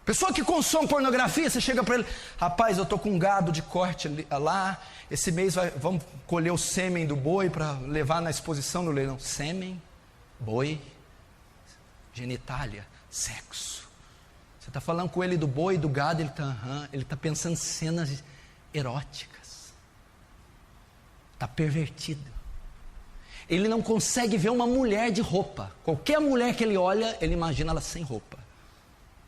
Pessoa que consome pornografia, você chega para ele: rapaz, eu estou com um gado de corte lá, esse mês vamos colher o sêmen do boi para levar na exposição no leilão. Sêmen, boi, genitália, sexo. Você está falando com ele do boi e do gado, ele está pensando em cenas eróticas. Está pervertido. Ele não consegue ver uma mulher de roupa. Qualquer mulher que ele olha, ele imagina ela sem roupa.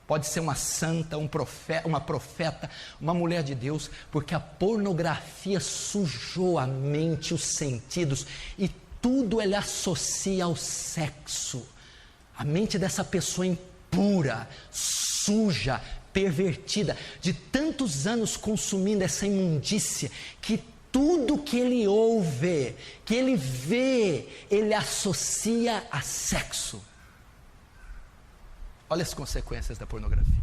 Pode ser uma santa, uma profeta, uma mulher de Deus, porque a pornografia sujou a mente, os sentidos, e tudo ele associa ao sexo. A mente dessa pessoa impura, suja, pervertida, de tantos anos consumindo essa imundícia, que tudo que ele ouve, que ele vê, ele associa a sexo. Olha as consequências da pornografia.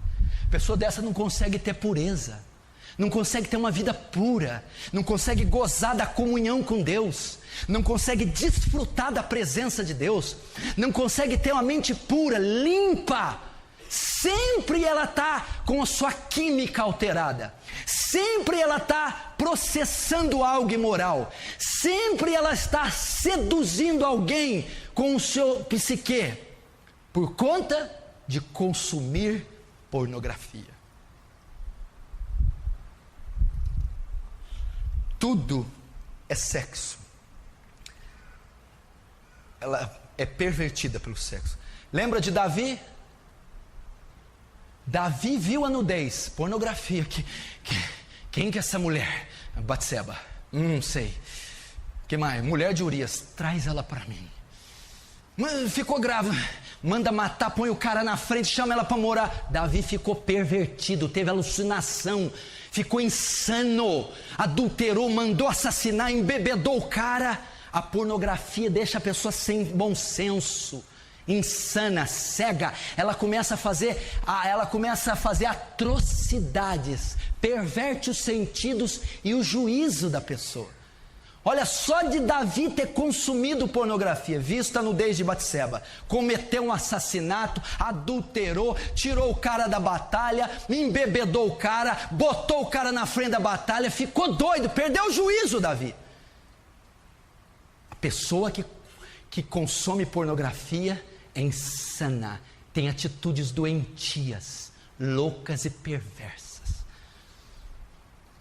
Pessoa dessa não consegue ter pureza, não consegue ter uma vida pura, não consegue gozar da comunhão com Deus, não consegue desfrutar da presença de Deus, não consegue ter uma mente pura, limpa. Sempre ela está com a sua química alterada, sempre ela está processando algo imoral, sempre ela está seduzindo alguém com o seu psique, por conta de consumir pornografia. Tudo é sexo. Ela é pervertida pelo sexo. Lembra de Davi? Davi viu a nudez, pornografia. Quem que é essa mulher? Batseba. Não sei. Que mais? Mulher de Urias. Traz ela para mim. Ficou grávida, manda matar, põe o cara na frente, chama ela para morar. Davi ficou pervertido, teve alucinação, ficou insano, adulterou, mandou assassinar, embebedou o cara. A pornografia deixa a pessoa sem bom senso, insana, cega. Ela começa a fazer atrocidades, perverte os sentidos e o juízo da pessoa. Olha, só de Davi ter consumido pornografia, visto a nudez de Batseba, cometeu um assassinato, adulterou, tirou o cara da batalha, embebedou o cara, botou o cara na frente da batalha, ficou doido, perdeu o juízo, Davi. A pessoa que consome pornografia é insana, tem atitudes doentias, loucas e perversas,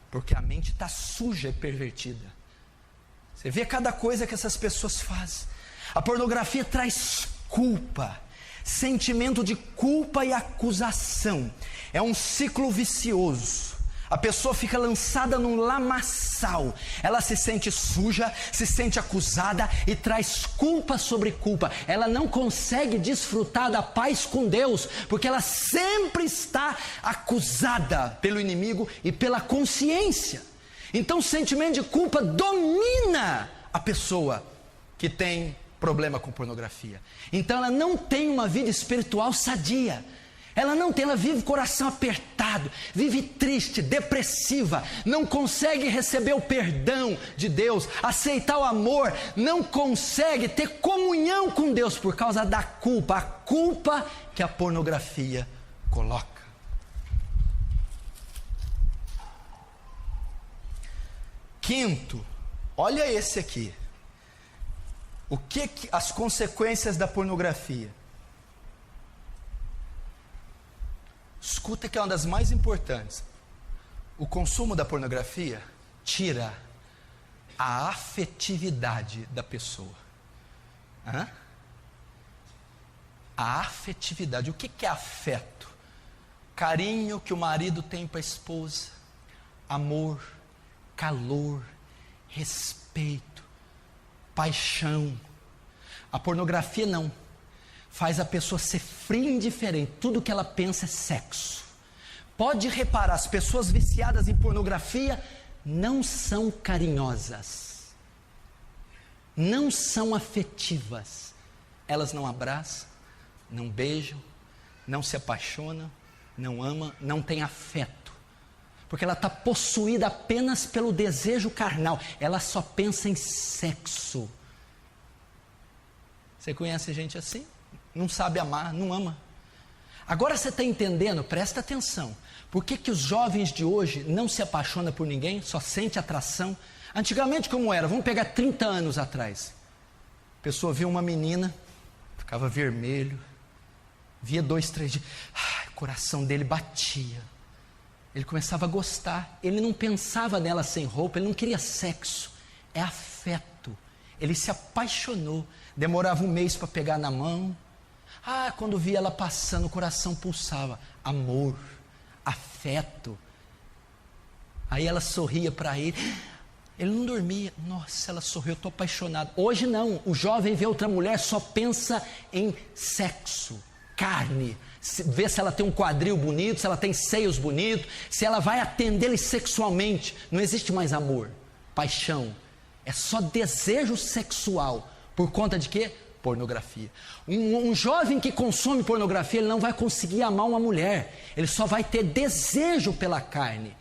porque a mente está suja e pervertida. Você vê cada coisa que essas pessoas fazem. A pornografia traz culpa, sentimento de culpa e acusação. É um ciclo vicioso. A pessoa fica lançada num lamaçal. Ela se sente suja, se sente acusada e traz culpa sobre culpa. Ela não consegue desfrutar da paz com Deus, porque ela sempre está acusada pelo inimigo e pela consciência. Então o sentimento de culpa domina a pessoa que tem problema com pornografia. Então ela não tem uma vida espiritual sadia. Ela vive coração apertado, vive triste, depressiva, não consegue receber o perdão de Deus, aceitar o amor, não consegue ter comunhão com Deus por causa da culpa, a culpa que a pornografia coloca. Quinto, olha esse aqui. O que as consequências da pornografia? Escuta que é uma das mais importantes. O consumo da pornografia tira a afetividade da pessoa. A afetividade. O que é afeto? Carinho que o marido tem para a esposa, amor, calor, respeito, paixão. A pornografia não. Faz a pessoa ser fria e indiferente. Tudo que ela pensa é sexo. Pode reparar, as pessoas viciadas em pornografia não são carinhosas, não são afetivas. Elas não abraçam, não beijam, não se apaixonam, não amam, não têm afeto. Porque ela está possuída apenas pelo desejo carnal. Ela só pensa em sexo. Você conhece gente assim? Não sabe amar, não ama. Agora você está entendendo? Presta atenção. Por que os jovens de hoje não se apaixonam por ninguém, só sente atração? Antigamente como era? Vamos pegar 30 anos atrás. A pessoa via uma menina, ficava vermelho, via 2, 3 dias, o coração dele batia. Ele começava a gostar, ele não pensava nela sem roupa, ele não queria sexo, é afeto. Ele se apaixonou, demorava um mês para pegar na mão. Quando via ela passando, o coração pulsava, amor, afeto. Aí ela sorria para ele, ele não dormia, nossa, ela sorriu, eu estou apaixonado. Hoje não, o jovem vê outra mulher, só pensa em sexo, carne, vê se ela tem um quadril bonito, se ela tem seios bonitos, se ela vai atender ele sexualmente. Não existe mais amor, paixão, é só desejo sexual. Por conta de quê? Pornografia. Um jovem que consome pornografia, ele não vai conseguir amar uma mulher, ele só vai ter desejo pela carne,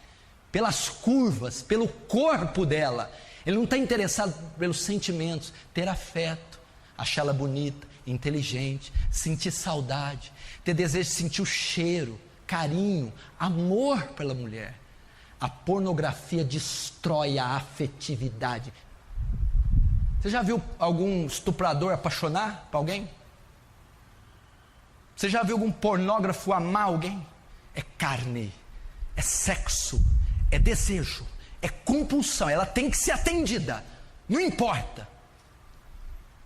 pelas curvas, pelo corpo dela. Ele não está interessado pelos sentimentos, ter afeto, achá-la bonita, inteligente, sentir saudade, ter desejo de sentir o cheiro, carinho, amor pela mulher. A pornografia destrói a afetividade. Você já viu algum estuprador apaixonar por alguém? Você já viu algum pornógrafo amar alguém? É carne, é sexo, é desejo, é compulsão, ela tem que ser atendida, não importa.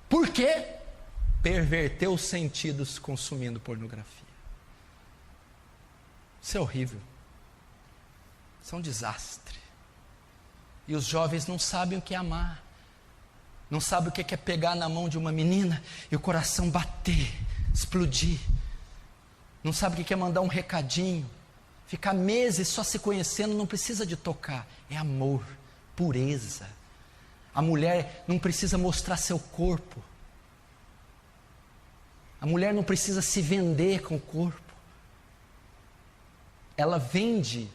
Por quê? Perverteu os sentidos consumindo pornografia. Isso é horrível. Isso é um desastre. E os jovens não sabem o que é amar. Não sabem o que é pegar na mão de uma menina e o coração bater, explodir. Não sabem o que é mandar um recadinho. Ficar meses só se conhecendo, não precisa de tocar. É amor, pureza. A mulher não precisa mostrar seu corpo. A mulher não precisa se vender com o corpo. Ela vende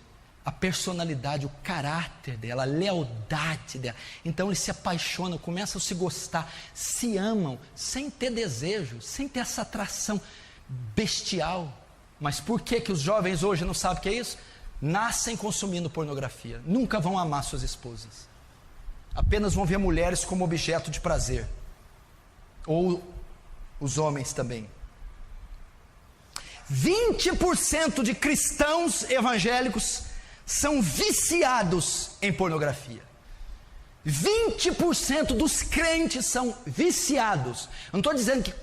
a personalidade, o caráter dela, a lealdade dela. Então eles se apaixonam, começam a se gostar, se amam, sem ter desejo, sem ter essa atração bestial. Mas por que os jovens hoje não sabem o que é isso? Nascem consumindo pornografia, nunca vão amar suas esposas, apenas vão ver mulheres como objeto de prazer, ou os homens também. 20% de cristãos evangélicos são viciados em pornografia. 20% dos crentes são viciados. Eu não estou dizendo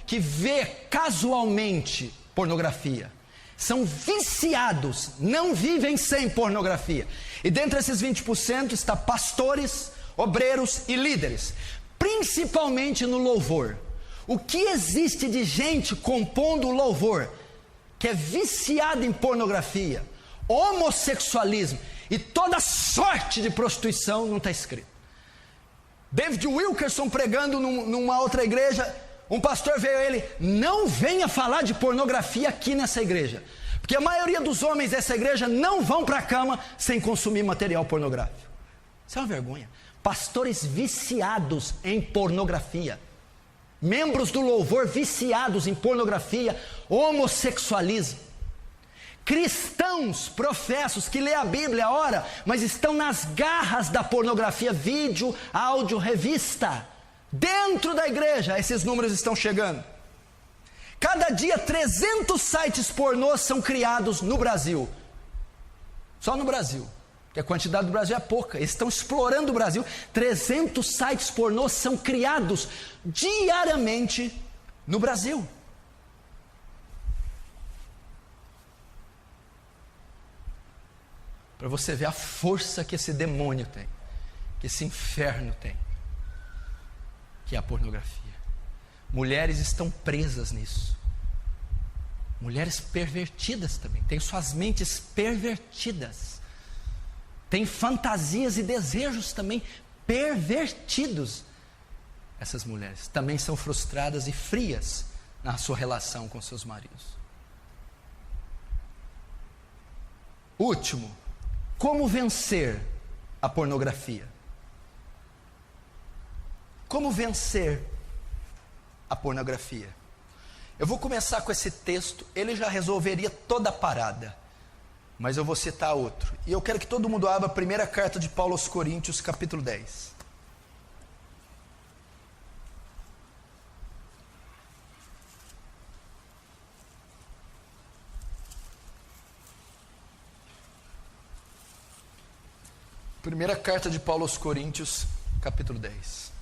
que vê casualmente pornografia. São viciados, não vivem sem pornografia. E dentre esses 20% está pastores, obreiros e líderes, principalmente no louvor. O que existe de gente compondo louvor que é viciada em pornografia, homossexualismo e toda sorte de prostituição, não está escrito. David Wilkerson pregando numa outra igreja, um pastor veio a ele: não venha falar de pornografia aqui nessa igreja, porque a maioria dos homens dessa igreja não vão para a cama sem consumir material pornográfico. Isso é uma vergonha. Pastores viciados em pornografia, membros do louvor viciados em pornografia, homossexualismo. Cristãos professos que lê a Bíblia, ora, mas estão nas garras da pornografia, vídeo, áudio, revista. Dentro da igreja, esses números estão chegando. Cada dia 300 sites pornôs são criados no Brasil. Só no Brasil, porque a quantidade do Brasil é pouca. Eles estão explorando o Brasil. 300 sites pornôs são criados diariamente no Brasil. Para você ver a força que esse demônio tem, que esse inferno tem, que é a pornografia. Mulheres estão presas nisso. Mulheres pervertidas também, têm suas mentes pervertidas, têm fantasias e desejos também pervertidos. Essas mulheres também são frustradas e frias na sua relação com seus maridos. Último, como vencer a pornografia? Como vencer a pornografia? Eu vou começar com esse texto, ele já resolveria toda a parada, mas eu vou citar outro. E eu quero que todo mundo abra a primeira carta de Paulo aos Coríntios, capítulo 10. Primeira carta de Paulo aos Coríntios, capítulo 10.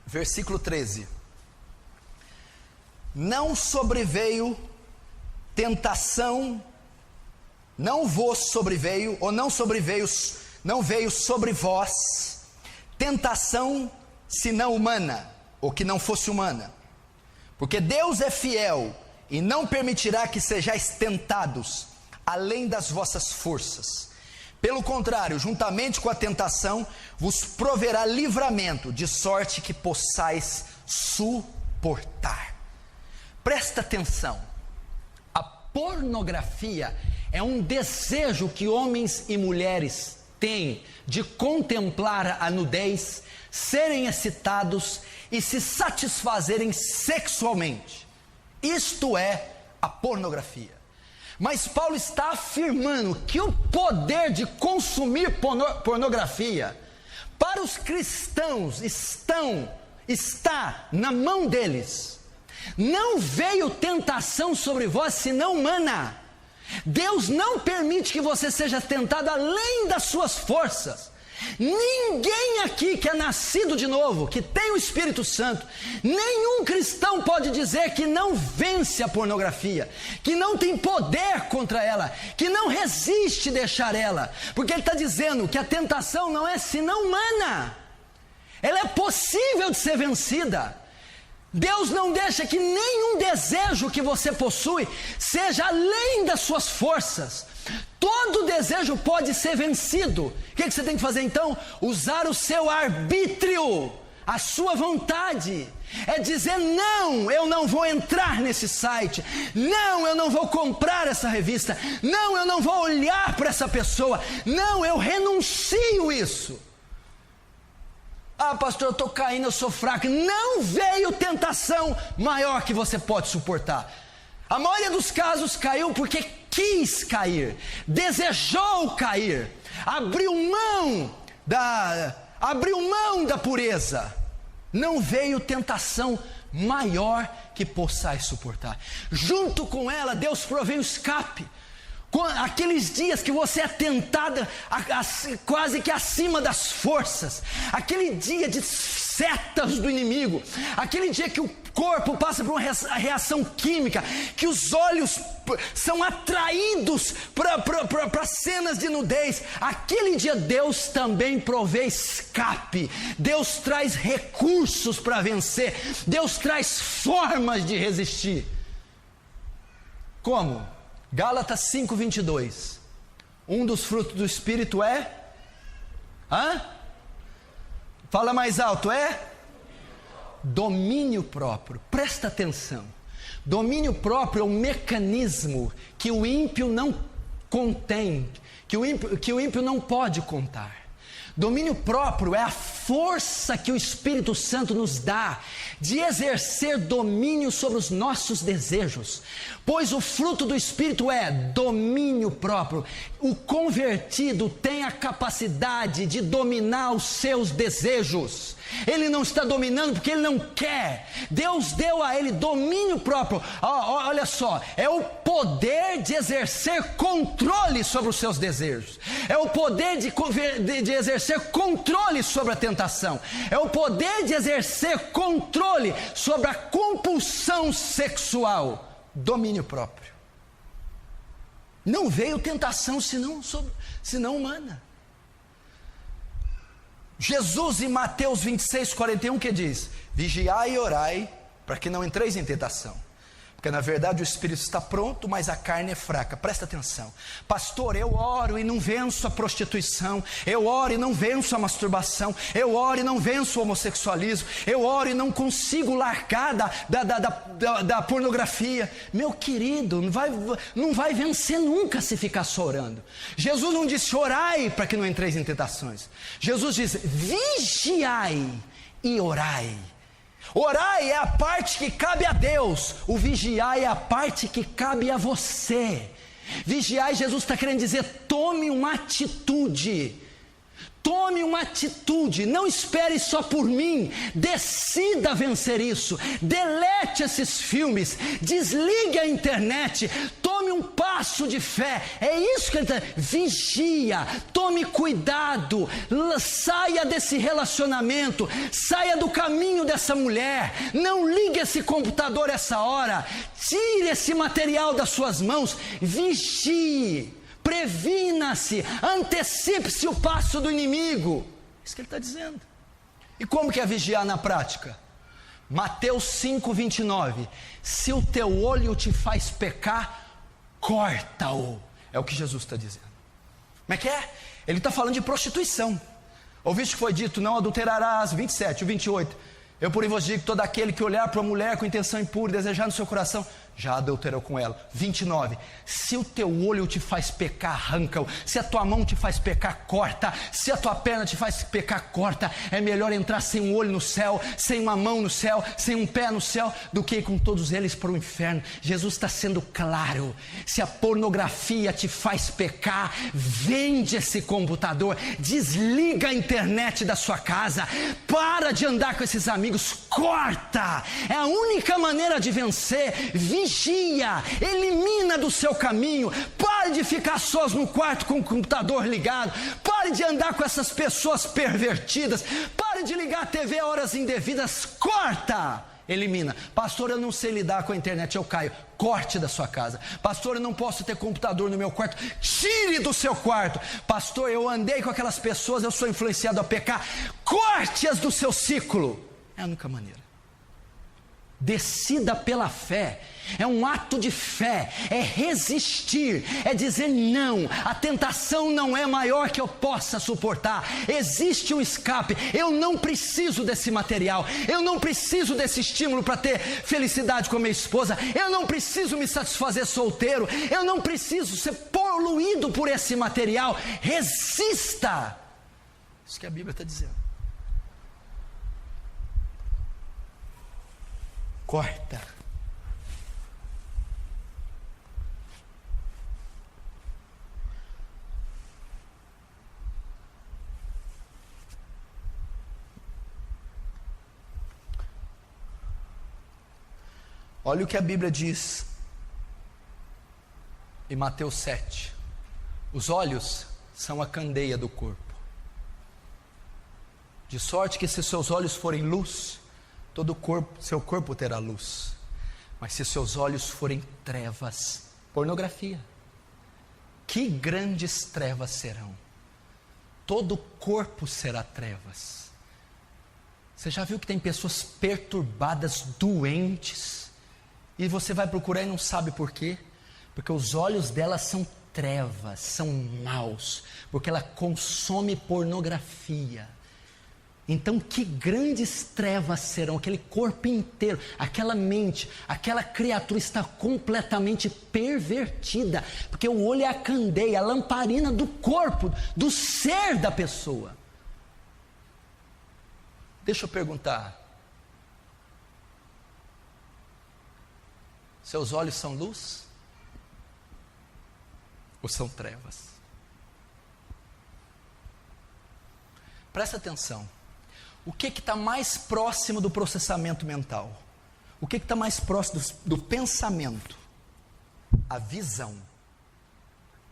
Versículo 13. Não sobreveio tentação, não vos sobreveio, ou não veio sobre vós tentação senão humana, ou que não fosse humana. Porque Deus é fiel e não permitirá que sejais tentados além das vossas forças. Pelo contrário, juntamente com a tentação, vos proverá livramento, de sorte que possais suportar. Presta atenção. A pornografia é um desejo que homens e mulheres têm de contemplar a nudez, serem excitados e se satisfazerem sexualmente. Isto é a pornografia. Mas Paulo está afirmando que o poder de consumir pornografia para os cristãos está na mão deles. Não veio tentação sobre vós senão humana. Deus não permite que você seja tentado além das suas forças. Ninguém aqui que é nascido de novo, que tem o Espírito Santo, nenhum cristão pode dizer que não vence a pornografia, que não tem poder contra ela, que não resiste deixar ela, porque ele está dizendo que a tentação não é senão humana, ela é possível de ser vencida. Deus não deixa que nenhum desejo que você possui seja além das suas forças. Todo desejo pode ser vencido. O que você tem que fazer então? Usar o seu arbítrio, a sua vontade. É dizer: não, eu não vou entrar nesse site. Não, eu não vou comprar essa revista. Não, eu não vou olhar para essa pessoa. Não, eu renuncio isso. Ah, pastor, eu estou caindo, eu sou fraco. Não veio tentação maior que você pode suportar. A maioria dos casos caiu porque quis cair, desejou cair, abriu mão da pureza. Não veio tentação maior que possais suportar. Junto com ela, Deus provê o escape. Aqueles dias que você é tentada quase que acima das forças, aquele dia de setas do inimigo, aquele dia que o corpo passa por uma reação química, que os olhos são atraídos para cenas de nudez, aquele dia Deus também provê escape, Deus traz recursos para vencer, Deus traz formas de resistir. Como? Gálatas 5:22. Um dos frutos do Espírito é? Fala mais alto, é? Domínio próprio. Presta atenção. Domínio próprio é um mecanismo que o ímpio não contém, que o ímpio não pode contar. Domínio próprio é a força que o Espírito Santo nos dá de exercer domínio sobre os nossos desejos, pois o fruto do Espírito é domínio próprio. O convertido tem a capacidade de dominar os seus desejos. Ele não está dominando porque ele não quer. Deus deu a ele domínio próprio. Olha só, é o poder de exercer controle sobre os seus desejos. É o poder de exercer controle sobre a tentação. É o poder de exercer controle sobre a compulsão sexual. Domínio próprio. Não veio tentação senão humana. Jesus em Mateus 26:41 que diz: vigiai e orai para que não entreis em tentação, Porque na verdade o espírito está pronto, mas a carne é fraca. Presta atenção. Pastor, eu oro e não venço a prostituição. Eu oro e não venço a masturbação. Eu oro e não venço o homossexualismo. Eu oro e não consigo largar da pornografia. Meu querido, não vai vencer nunca se ficar só orando. Jesus não disse orai para que não entreis em tentações. Jesus diz vigiai e orai. Orai é a parte que cabe a Deus, o vigiar é a parte que cabe a você. Vigiar, Jesus está querendo dizer, tome uma atitude. Tome uma atitude, não espere só por mim, decida vencer isso, delete esses filmes, desligue a internet, tome um passo de fé, é isso que ele está, vigia, tome cuidado, saia desse relacionamento, saia do caminho dessa mulher, não ligue esse computador essa hora, tire esse material das suas mãos, vigie. Previna-se, antecipe-se o passo do inimigo. É isso que ele está dizendo. E como que é vigiar na prática? Mateus 5:29. Se o teu olho te faz pecar, corta-o. É o que Jesus está dizendo. Como é que é? Ele está falando de prostituição. Ouviste que foi dito, não adulterarás, 27, 28. Eu porém vos digo, todo aquele que olhar para uma mulher com intenção impura e desejar no seu coração, já adulterou com ela. 29, se o teu olho te faz pecar, arranca-o. Se a tua mão te faz pecar, corta. Se a tua perna te faz pecar, corta. É melhor entrar sem um olho no céu, sem uma mão no céu, sem um pé no céu, do que ir com todos eles para o inferno. Jesus está sendo claro. Se a pornografia te faz pecar, vende esse computador, desliga a internet da sua casa, para de andar com esses amigos, corta. É a única maneira de vencer. Vigia, elimina do seu caminho, pare de ficar sós no quarto com o computador ligado, pare de andar com essas pessoas pervertidas, pare de ligar a TV a horas indevidas, corta, elimina. Pastor, eu não sei lidar com a internet, eu caio. Corte da sua casa. Pastor, eu não posso ter computador no meu quarto, tire do seu quarto. Pastor, eu andei com aquelas pessoas, eu sou influenciado a pecar, corte-as do seu ciclo. É a única maneira. Decida pela fé, é um ato de fé, é resistir, é dizer não, a tentação não é maior que eu possa suportar, existe um escape, eu não preciso desse material, eu não preciso desse estímulo para ter felicidade com a minha esposa, eu não preciso me satisfazer solteiro, eu não preciso ser poluído por esse material, resista, isso que a Bíblia está dizendo. Corta. Olha o que a Bíblia diz em Mateus 7. Os olhos são a candeia do corpo. De sorte que se seus olhos forem luz, todo o corpo, seu corpo terá luz. Mas se seus olhos forem trevas, pornografia, que grandes trevas serão. Todo o corpo será trevas. Você já viu que tem pessoas perturbadas, doentes, e você vai procurar e não sabe por quê? Porque os olhos delas são trevas, são maus, porque ela consome pornografia. Então que grandes trevas serão, aquele corpo inteiro, aquela mente, aquela criatura está completamente pervertida, porque o olho é a candeia, a lamparina do corpo, do ser da pessoa. Deixa eu perguntar, seus olhos são luz? Ou são trevas? Presta atenção. O que está mais próximo do processamento mental? O que está mais próximo do pensamento? A visão.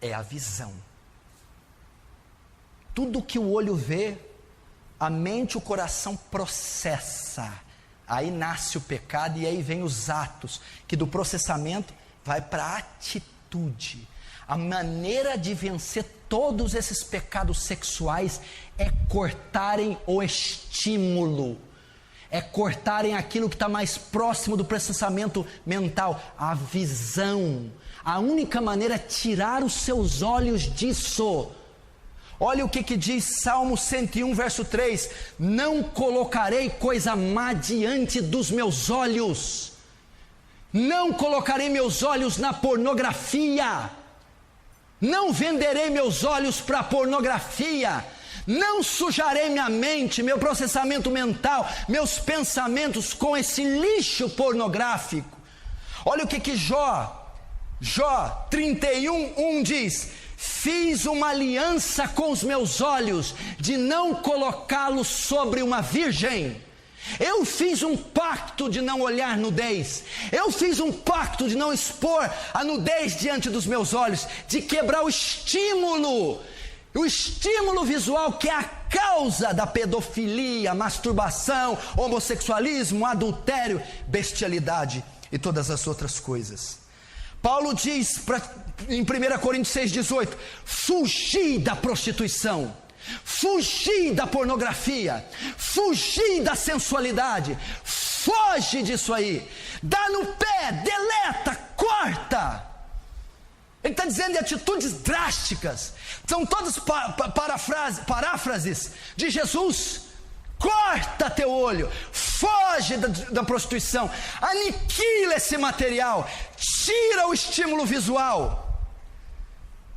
É a visão. Tudo que o olho vê, a mente e o coração processa. Aí nasce o pecado e aí vem os atos, que do processamento vai para a atitude. A maneira de vencer todos esses pecados sexuais é cortarem o estímulo, é cortarem aquilo que está mais próximo do processamento mental, a visão. A única maneira é tirar os seus olhos disso. Olha o que diz Salmo 101, verso 3: não colocarei coisa má diante dos meus olhos, não colocarei meus olhos na pornografia, não venderei meus olhos para a pornografia, não sujarei minha mente, meu processamento mental, meus pensamentos com esse lixo pornográfico. Olha o que Jó 31:1 diz: fiz uma aliança com os meus olhos, de não colocá-los sobre uma virgem. Eu fiz um pacto de não olhar nudez. Eu fiz um pacto de não expor a nudez diante dos meus olhos, de quebrar o estímulo visual, que é a causa da pedofilia, masturbação, homossexualismo, adultério, bestialidade e todas as outras coisas. Paulo diz em 1 Coríntios 6,18: fugi da prostituição, fugi da pornografia, fugi da sensualidade, foge disso aí, dá no pé, deleta, corta. Ele está dizendo de atitudes drásticas, são todas paráfrases de Jesus. Corta teu olho, foge da prostituição, aniquila esse material, tira o estímulo visual.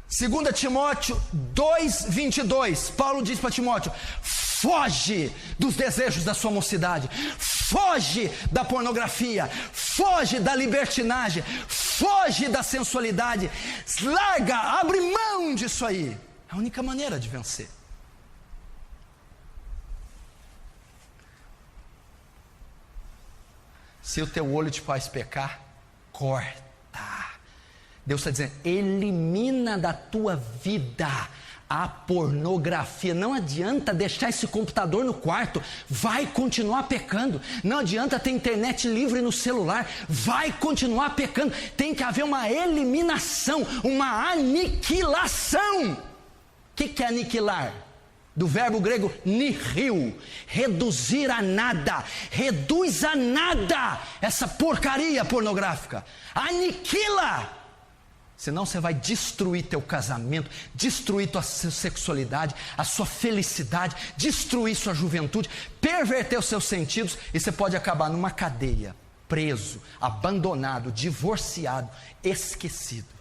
2 Timóteo 2:22, Paulo diz para Timóteo: foge dos desejos da sua mocidade, foge da pornografia, foge da libertinagem, foge da sensualidade, larga, abre mão disso aí. É a única maneira de vencer. Se o teu olho te faz pecar, corta. Deus está dizendo: elimina da tua vida a pornografia. Não adianta deixar esse computador no quarto, vai continuar pecando. Não adianta ter internet livre no celular, vai continuar pecando. Tem que haver uma eliminação, uma aniquilação. O que é aniquilar? Do verbo grego nihil, reduzir a nada. Reduz a nada essa porcaria pornográfica, aniquila. Senão você vai destruir teu casamento, destruir tua sexualidade, a sua felicidade, destruir sua juventude, perverter os seus sentidos, e você pode acabar numa cadeia, preso, abandonado, divorciado, esquecido.